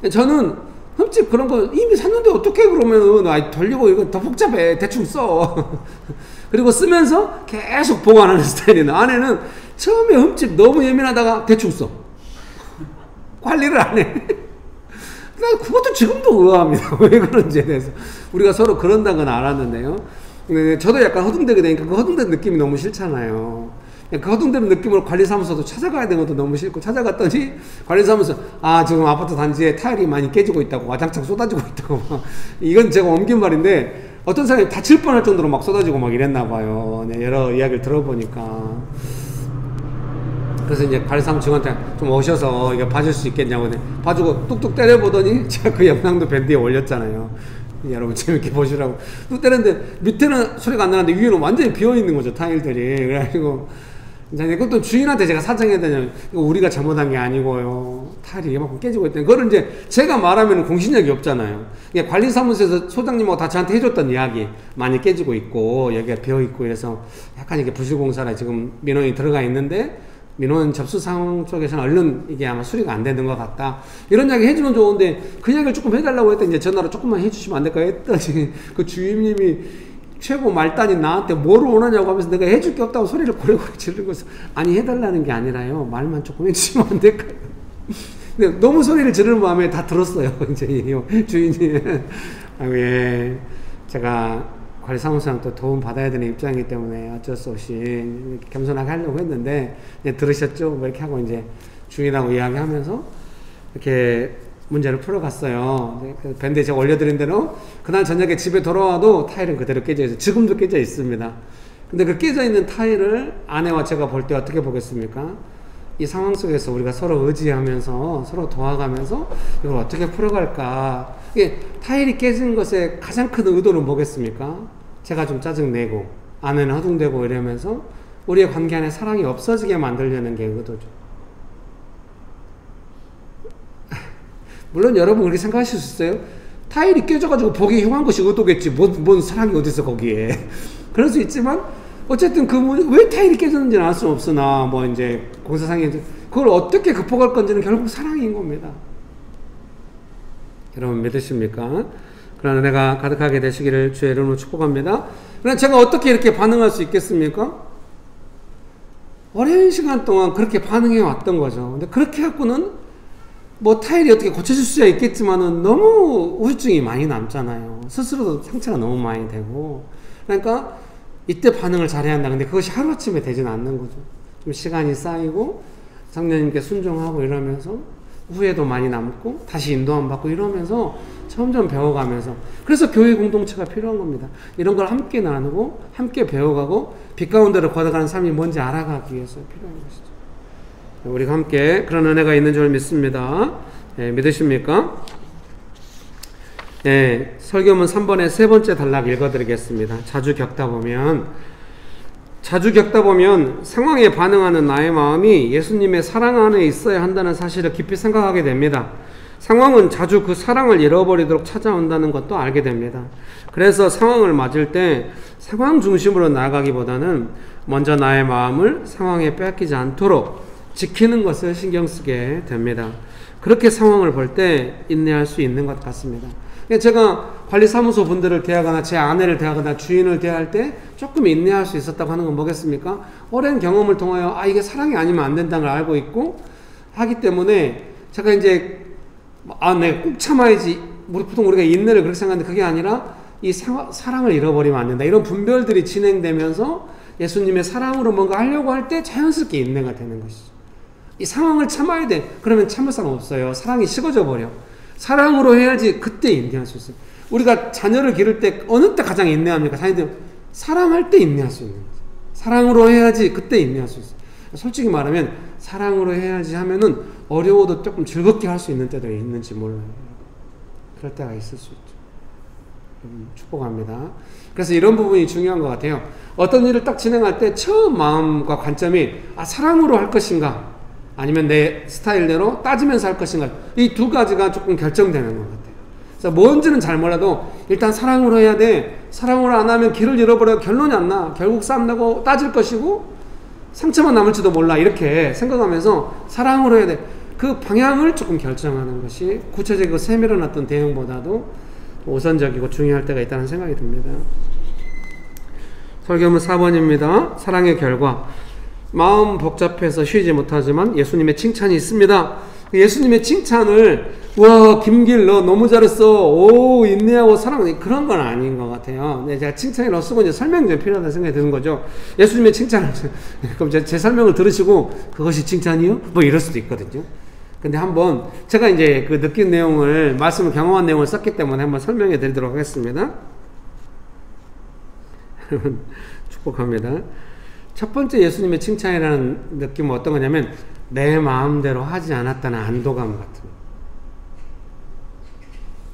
[SPEAKER 1] 저는 흠집 그런 거 이미 샀는데 어떻게 그러면은 돌리고 이거 더 복잡해 대충 써. 그리고 쓰면서 계속 보관하는 스타일이네. 아내는 처음에 흠집 너무 예민하다가 대충 써. 관리를 안 해. 그것도 지금도 의아합니다. 왜 그런지에 대해서 우리가 서로 그런다는 건 알았는데요. 근데 저도 약간 허둥대게 되니까 그 허둥대는 느낌이 너무 싫잖아요. 그 허둥대는 느낌으로 관리사무소도 찾아가야 되는 것도 너무 싫고 찾아갔더니 관리사무소 지금 아파트 단지에 타일이 많이 깨지고 있다고 와장창 쏟아지고 있다고 막 이건 제가 옮긴 말인데 어떤 사람이 다칠 뻔할 정도로 막 쏟아지고 막 이랬나 봐요. 네, 여러 이야기를 들어보니까 그래서 이제 관리사무소한테 좀 오셔서 이거 봐줄 수 있겠냐고 봐주고 뚝뚝 때려보더니 제가 그 영상도 밴드에 올렸잖아요. 여러분 재밌게 보시라고 뚝 때렸는데 밑에는 소리가 안 나는데 위에는 완전히 비어있는 거죠 타일들이. 그래가지고 그것도 주인한테 제가 사정해야 되냐면 이거 우리가 잘못한 게 아니고요 타일이 이만큼 깨지고 있다는 그거를 이제 제가 말하면 공신력이 없잖아요. 관리사무소에서 소장님하고 다 저한테 해줬던 이야기 많이 깨지고 있고 여기가 비어있고 이래서 약간 이게 부실공사라 지금 민원이 들어가 있는데 민원 접수상 쪽에서는 얼른 이게 아마 수리가 안 되는 것 같다 이런 이야기 해주면 좋은데 그 이야기를 조금 해달라고 했더니 이제 전화로 조금만 해주시면 안 될까 했더니 그 주임님이 최고 말단이 나한테 뭘 원하냐고 하면서 내가 해줄 게 없다고 소리를 고래고래 지르는 거서 아니 해달라는 게 아니라요 말만 조금 해주시면 안 될까요? 근데 너무 소리를 지르는 마음에 다 들었어요 이제 주인이. 예 제가 관리사무소랑 또 도움 받아야 되는 입장이기 때문에 어쩔 수 없이 이렇게 겸손하게 하려고 했는데, 이제 들으셨죠? 뭐 이렇게 하고 이제 주인하고 이야기하면서 이렇게 문제를 풀어갔어요. 밴드에 제가 올려드린 대로 그날 저녁에 집에 돌아와도 타일은 그대로 깨져 있어요. 지금도 깨져 있습니다. 근데 그 깨져 있는 타일을 아내와 제가 볼 때 어떻게 보겠습니까? 이 상황 속에서 우리가 서로 의지하면서 서로 도와가면서 이걸 어떻게 풀어갈까. 이게 타일이 깨진 것의 가장 큰 의도는 뭐겠습니까? 제가 좀 짜증내고 아내는 허둥대고 이러면서 우리의 관계 안에 사랑이 없어지게 만들려는 게 의도죠. 물론 여러분 그렇게 생각하실 수 있어요. 타일이 깨져가지고 보기 흉한 것이 의도겠지. 뭔 사랑이 어딨어 거기에. 그럴 수 있지만 어쨌든 왜 타일이 깨졌는지는 알 수 없으나 뭐 이제 공사상에 그걸 어떻게 극복할 건지는 결국 사랑인 겁니다. 여러분 믿으십니까? 그러나 내가 가득하게 되시기를 주의 이름으로 축복합니다. 그러나 제가 어떻게 이렇게 반응할 수 있겠습니까? 오랜 시간 동안 그렇게 반응해 왔던 거죠. 근데 그렇게 갖고는 뭐 타일이 어떻게 고쳐질 수야 있겠지만은 너무 우울증이 많이 남잖아요. 스스로도 상처가 너무 많이 되고. 그러니까 이때 반응을 잘해야 한다. 근데 그것이 하루아침에 되지는 않는 거죠. 좀 시간이 쌓이고 성령님께 순종하고 이러면서 후회도 많이 남고 다시 인도함 받고 이러면서 점점 배워가면서, 그래서 교회 공동체가 필요한 겁니다. 이런 걸 함께 나누고 함께 배워가고 빛 가운데로 걸어가는 삶이 뭔지 알아가기 위해서 필요한 것이죠. 우리가 함께 그런 은혜가 있는 줄 믿습니다. 믿으십니까? 설교문 3번의 세 번째 단락 읽어드리겠습니다. 자주 겪다 보면 상황에 반응하는 나의 마음이 예수님의 사랑 안에 있어야 한다는 사실을 깊이 생각하게 됩니다. 상황은 자주 그 사랑을 잃어버리도록 찾아온다는 것도 알게 됩니다. 그래서 상황을 맞을 때 상황 중심으로 나아가기보다는 먼저 나의 마음을 상황에 빼앗기지 않도록 지키는 것을 신경 쓰게 됩니다. 그렇게 상황을 볼 때 인내할 수 있는 것 같습니다. 제가 관리사무소 분들을 대하거나 제 아내를 대하거나 주인을 대할 때 조금 인내할 수 있었다고 하는 건 뭐겠습니까? 오랜 경험을 통하여 이게 사랑이 아니면 안 된다는 걸 알고 있고 하기 때문에 제가 이제 내가 꾹 참아야지. 보통 우리가 인내를 그렇게 생각하는데 그게 아니라 이 사랑을 잃어버리면 안 된다. 이런 분별들이 진행되면서 예수님의 사랑으로 뭔가 하려고 할 때 자연스럽게 인내가 되는 것이죠. 이 상황을 참아야 돼. 그러면 참을 사람 없어요. 사랑이 식어져 버려. 사랑으로 해야지 그때 인내할 수 있어요. 우리가 자녀를 기를 때 어느 때 가장 인내합니까? 자녀들 사랑할 때 인내할 수 있는 거죠. 사랑으로 해야지 그때 인내할 수 있어요. 솔직히 말하면 사랑으로 해야지 하면은 어려워도 조금 즐겁게 할 수 있는 때도 있는지 몰라요. 그럴 때가 있을 수 있죠. 축복합니다. 그래서 이런 부분이 중요한 것 같아요. 어떤 일을 딱 진행할 때 처음 마음과 관점이 사랑으로 할 것인가 아니면 내 스타일대로 따지면서 할 것인가, 이 두 가지가 조금 결정되는 것 같아요. 그래서 뭔지는 잘 몰라도 일단 사랑으로 해야 돼. 사랑으로 안 하면 길을 잃어버려 결론이 안 나. 결국 싸움 나고 따질 것이고 상처만 남을지도 몰라. 이렇게 생각하면서 사랑으로 해야 돼. 그 방향을 조금 결정하는 것이 구체적이고 세밀한 어떤 대응보다도 우선적이고 중요할 때가 있다는 생각이 듭니다. 설교문 4번입니다. 사랑의 결과. 마음 복잡해서 쉬지 못하지만 예수님의 칭찬이 있습니다. 예수님의 칭찬을 김길 너 너무 잘했어, 오 인내하고 사랑, 그런 건 아닌 것 같아요. 네, 제가 칭찬이라고 쓰고 이제 설명이 좀 필요하다는 생각이 드는 거죠. 예수님의 칭찬을 그럼 제 설명을 들으시고 그것이 칭찬이요? 뭐 이럴 수도 있거든요. 근데 한번 제가 이제 그 느낀 내용을, 말씀을 경험한 내용을 썼기 때문에 한번 설명해 드리도록 하겠습니다. 축복합니다. 첫 번째 예수님의 칭찬이라는 느낌은 어떤 거냐면 내 마음대로 하지 않았다는 안도감 같은 거.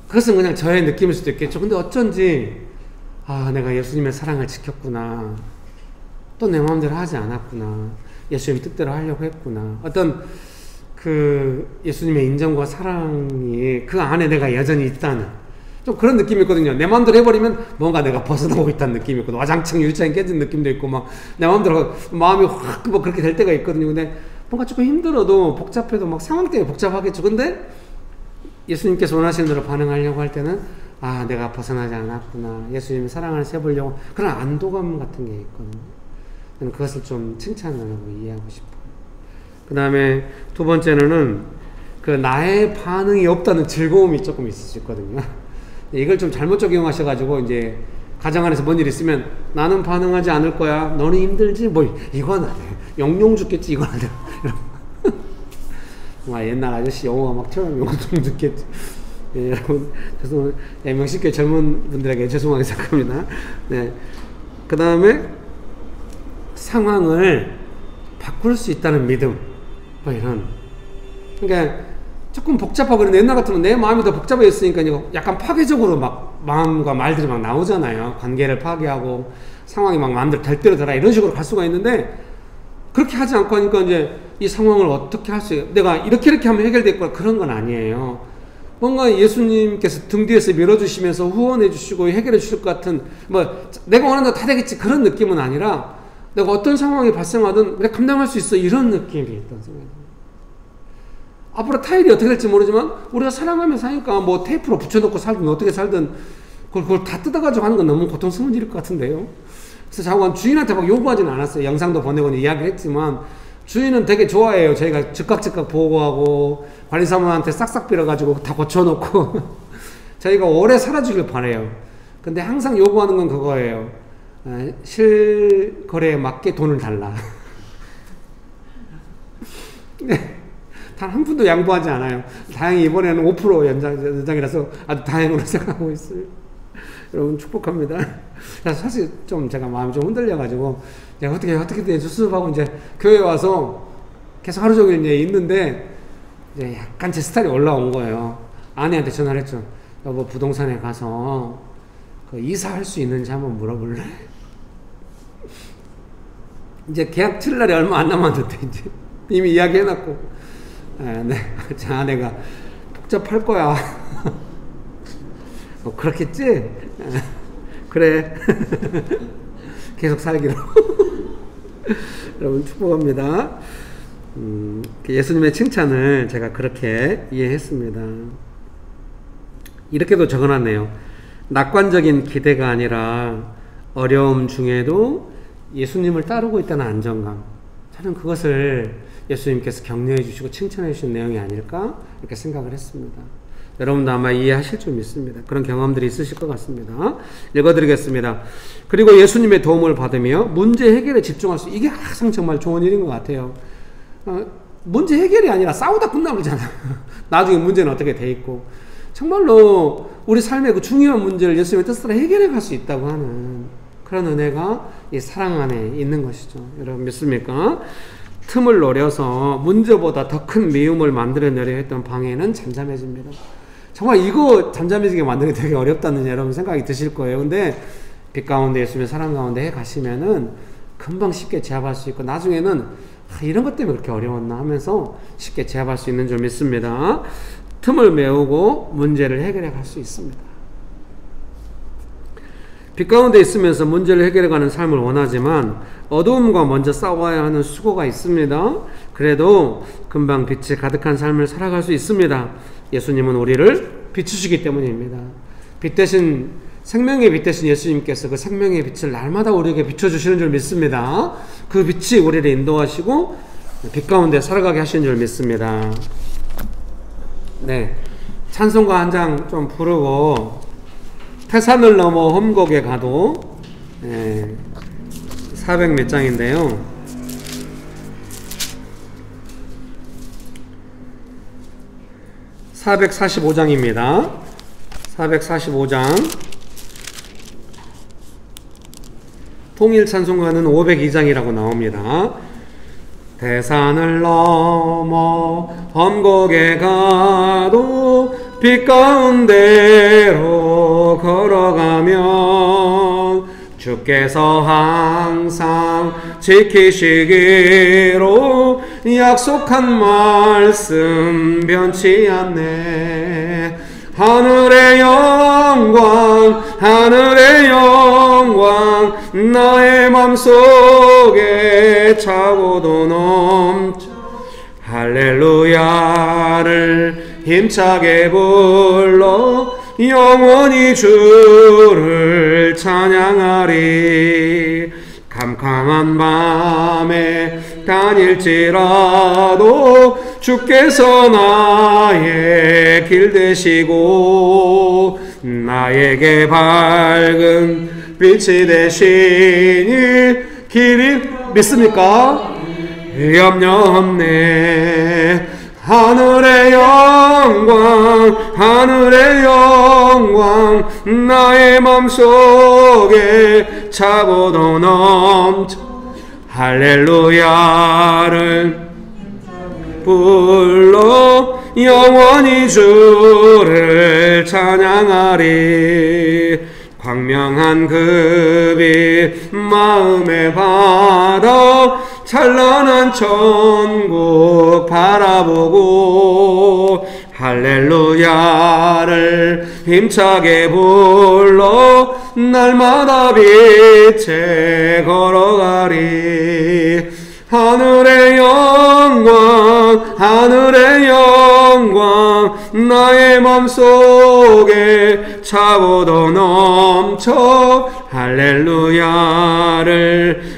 [SPEAKER 1] 그것은 그냥 저의 느낌일 수도 있겠죠. 근데 어쩐지 내가 예수님의 사랑을 지켰구나, 또 내 마음대로 하지 않았구나, 예수님 뜻대로 하려고 했구나, 어떤 그 예수님의 인정과 사랑이 그 안에 내가 여전히 있다는 좀 그런 느낌이 있거든요. 내 마음대로 해버리면 뭔가 내가 벗어나고 있다는 느낌이 있고, 와장창 유리창이 깨진 느낌도 있고, 막 내 마음대로 마음이 확 뭐 그렇게 될 때가 있거든요. 근데 뭔가 조금 힘들어도 복잡해도 막 상황 때문에 복잡하겠죠. 근데 예수님께서 원하시는 대로 반응하려고 할 때는 내가 벗어나지 않았구나, 예수님의 사랑을 세보려고, 그런 안도감 같은 게 있거든요. 저는 그것을 좀 칭찬하고 이해하고 싶어요. 그 다음에 두 번째는 그 나의 반응이 없다는 즐거움이 조금 있을 수 있거든요. 이걸 좀 잘못 적용하셔가지고 이제 가정 안에서 뭔 일 있으면 나는 반응하지 않을 거야. 너는 힘들지? 뭐 이건 안 해. 영영 죽겠지. 이건 안 돼. 옛날 아저씨 영어가 막 튀어나오면 영영 죽겠지. 예, 여러분 죄송합니다. 예, 명식교회 젊은 분들에게 죄송하게 생각합니다. 네. 그 다음에 상황을 바꿀 수 있다는 믿음. 뭐 이런. 그러니까 조금 복잡하고 그런데 옛날 같으면 내 마음이 더 복잡해졌으니까 약간 파괴적으로 막 마음과 말들이 막 나오잖아요. 관계를 파괴하고 상황이 막 마음대로 될 대로 되라 이런 식으로 갈 수가 있는데 그렇게 하지 않고 하니까 이제 이 상황을 어떻게 할 수, 내가 이렇게 하면 해결될 거야 그런 건 아니에요. 뭔가 예수님께서 등 뒤에서 밀어주시면서 후원해 주시고 해결해 주실 것 같은 뭐 내가 원하는 거 다 되겠지 그런 느낌은 아니라 내가 어떤 상황이 발생하든 내가 감당할 수 있어 이런 느낌이 있다는 생각이 듭니다. 앞으로 타일이 어떻게 될지 모르지만 우리가 사랑하면서 하니까 뭐 테이프로 붙여놓고 살든 어떻게 살든 그걸 다 뜯어가지고 하는 건 너무 고통스러운 일일 것 같은데요. 그래서 자꾸 주인한테 막 요구하지는 않았어요. 영상도 보내고 이야기를 했지만 주인은 되게 좋아해요. 저희가 즉각 보고하고 관리사무한테 싹싹 빌어가지고 다 고쳐놓고 저희가 오래 살아주길 바래요. 근데 항상 요구하는 건 그거예요. 실거래에 맞게 돈을 달라. 네. 단 한 푼도 양보하지 않아요. 다행히 이번에는 5% 연장이라서 아주 다행으로 생각하고 있어요. 여러분 축복합니다. 사실 좀 제가 마음이 좀 흔들려가지고 제가 어떻게 수습하고 이제 교회 와서 계속 하루 종일 이제 있는데 이제 약간 제 스타일이 올라온 거예요. 아내한테 전화를 했죠. 여보 부동산에 가서 그 이사할 수 있는지 한번 물어볼래? 이제 계약 칠 날이 얼마 안 남았는데 이제 이미 이야기해놨고 네, 제 아내가 복잡할 거야. 뭐 그렇겠지? 그래. 계속 살기로. 여러분 축복합니다. 예수님의 칭찬을 제가 그렇게 이해했습니다. 이렇게도 적어놨네요. 낙관적인 기대가 아니라 어려움 중에도 예수님을 따르고 있다는 안정감. 저는 그것을 예수님께서 격려해 주시고 칭찬해 주신 내용이 아닐까 이렇게 생각을 했습니다. 여러분도 아마 이해하실 줄 믿습니다. 그런 경험들이 있으실 것 같습니다. 읽어드리겠습니다. 그리고 예수님의 도움을 받으며 문제 해결에 집중할 수, 이게 항상 정말 좋은 일인 것 같아요. 문제 해결이 아니라 싸우다 끝나버리잖아요. 나중에 문제는 어떻게 돼 있고 정말로 우리 삶의 그 중요한 문제를 예수님의 뜻으로 해결해 갈 수 있다고 하는 그런 은혜가 이 사랑 안에 있는 것이죠. 여러분 믿습니까? 틈을 노려서 문제보다 더 큰 미움을 만들어내려 했던 방해는 잠잠해집니다. 정말 이거 잠잠해지게 만드는 게 되게 어렵다는 여러분 생각이 드실 거예요. 근데 빛 가운데 예수님의 사랑 가운데 해 가시면은 금방 쉽게 제압할 수 있고 나중에는 이런 것 때문에 그렇게 어려웠나 하면서 쉽게 제압할 수 있는 줄 믿습니다. 틈을 메우고 문제를 해결해 갈 수 있습니다. 빛 가운데 있으면서 문제를 해결해가는 삶을 원하지만 어두움과 먼저 싸워야 하는 수고가 있습니다. 그래도 금방 빛이 가득한 삶을 살아갈 수 있습니다. 예수님은 우리를 비추시기 때문입니다. 빛 대신 생명의 빛 대신 예수님께서 그 생명의 빛을 날마다 우리에게 비춰주시는 줄 믿습니다. 그 빛이 우리를 인도하시고 빛 가운데 살아가게 하시는 줄 믿습니다. 네, 찬송가 한 장 좀 부르고 태산을 넘어 험곡에 가도 400 몇 장인데요. (445장입니다) 445장 통일 찬송가는 502장이라고 나옵니다. 태산을 넘어 험곡에 가도 빛 가운데로 걸어가면 주께서 항상 지키시기로 약속한 말씀 변치 않네. 하늘의 영광 나의 맘속에 차고도 넘쳐 할렐루야를 힘차게 불러 영원히 주를 찬양하리. 캄캄한 밤에 다닐지라도 주께서 나의 길 되시고 나에게 밝은 빛이 되시니 길이 믿습니까? 염려 없네. 하늘의 영광 나의 맘속에 차고도 넘쳐 할렐루야를 불러 영원히 주를 찬양하리. 광명한 그 빛 마음에 받아 찬란한 천국 바라보고 할렐루야를 힘차게 불러 날마다 빛에 걸어가리. 하늘의 영광 나의 맘속에 차고도 넘쳐 할렐루야를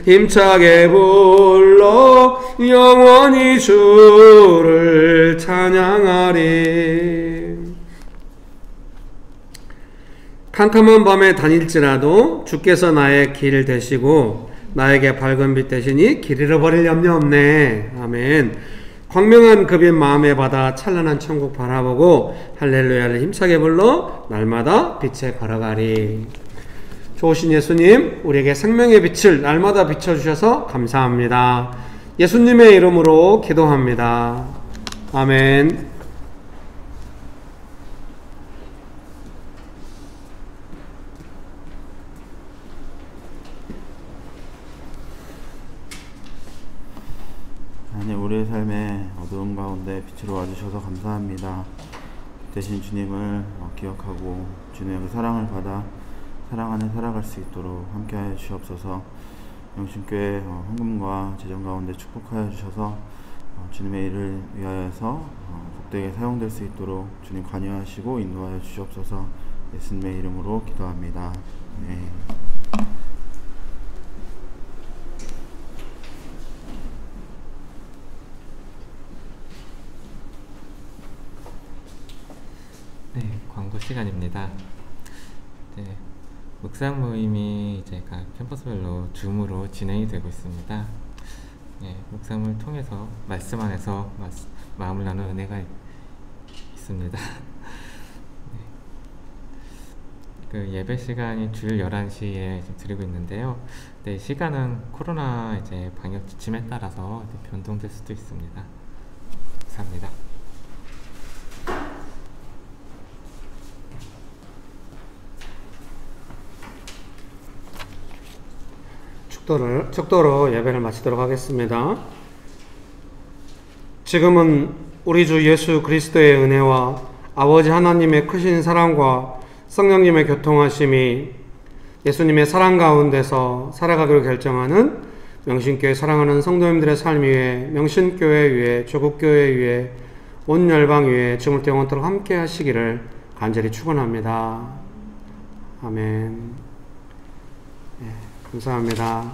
[SPEAKER 1] 힘차게 불러 영원히 주를 찬양하리. 캄캄한 밤에 다닐지라도 주께서 나의 길 되시고 나에게 밝은 빛 되시니 길 잃어버릴 염려 없네. 아멘. 광명한 그 빛 마음에 받아 찬란한 천국 바라보고 할렐루야를 힘차게 불러 날마다 빛에 걸어가리. 좋으신 예수님, 우리에게 생명의 빛을 날마다 비춰주셔서 감사합니다. 예수님의 이름으로 기도합니다. 아멘.
[SPEAKER 6] 하나님, 우리의 삶에 어두움 가운데 빛으로 와주셔서 감사합니다. 대신 주님을 기억하고 주님의 그 사랑을 받아 사랑 안에 살아갈 수 있도록 함께하여 주시옵소서. 영신교회 헌금과 재정 가운데 축복하여 주셔서 주님의 일을 위하여서 복되게 사용될 수 있도록 주님 관여하시고 인도하여 주시옵소서. 예수님의 이름으로 기도합니다. 네.
[SPEAKER 2] 네, 광고 시간입니다. 네, 묵상 모임이 이제 각 캠퍼스별로 줌으로 진행이 되고 있습니다. 네, 묵상을 통해서 말씀 안에서 마음을 나누는 은혜가 있습니다. 네, 그 예배 시간이 주일 11시에 드리고 있는데요. 네, 시간은 코로나 이제 방역 지침에 따라서 변동될 수도 있습니다. 감사합니다.
[SPEAKER 1] 축도로 예배를 마치도록 하겠습니다. 지금은 우리 주 예수 그리스도의 은혜와 아버지 하나님의 크신 사랑과 성령님의 교통하심이 예수님의 사랑 가운데서 살아가기로 결정하는 명신교회 사랑하는 성도님들의 삶 위에, 명신교회 위에, 조국교회 위에, 온 열방 위에 지금부터 영원토록 함께 하시기를 간절히 축원합니다. 아멘. 감사합니다.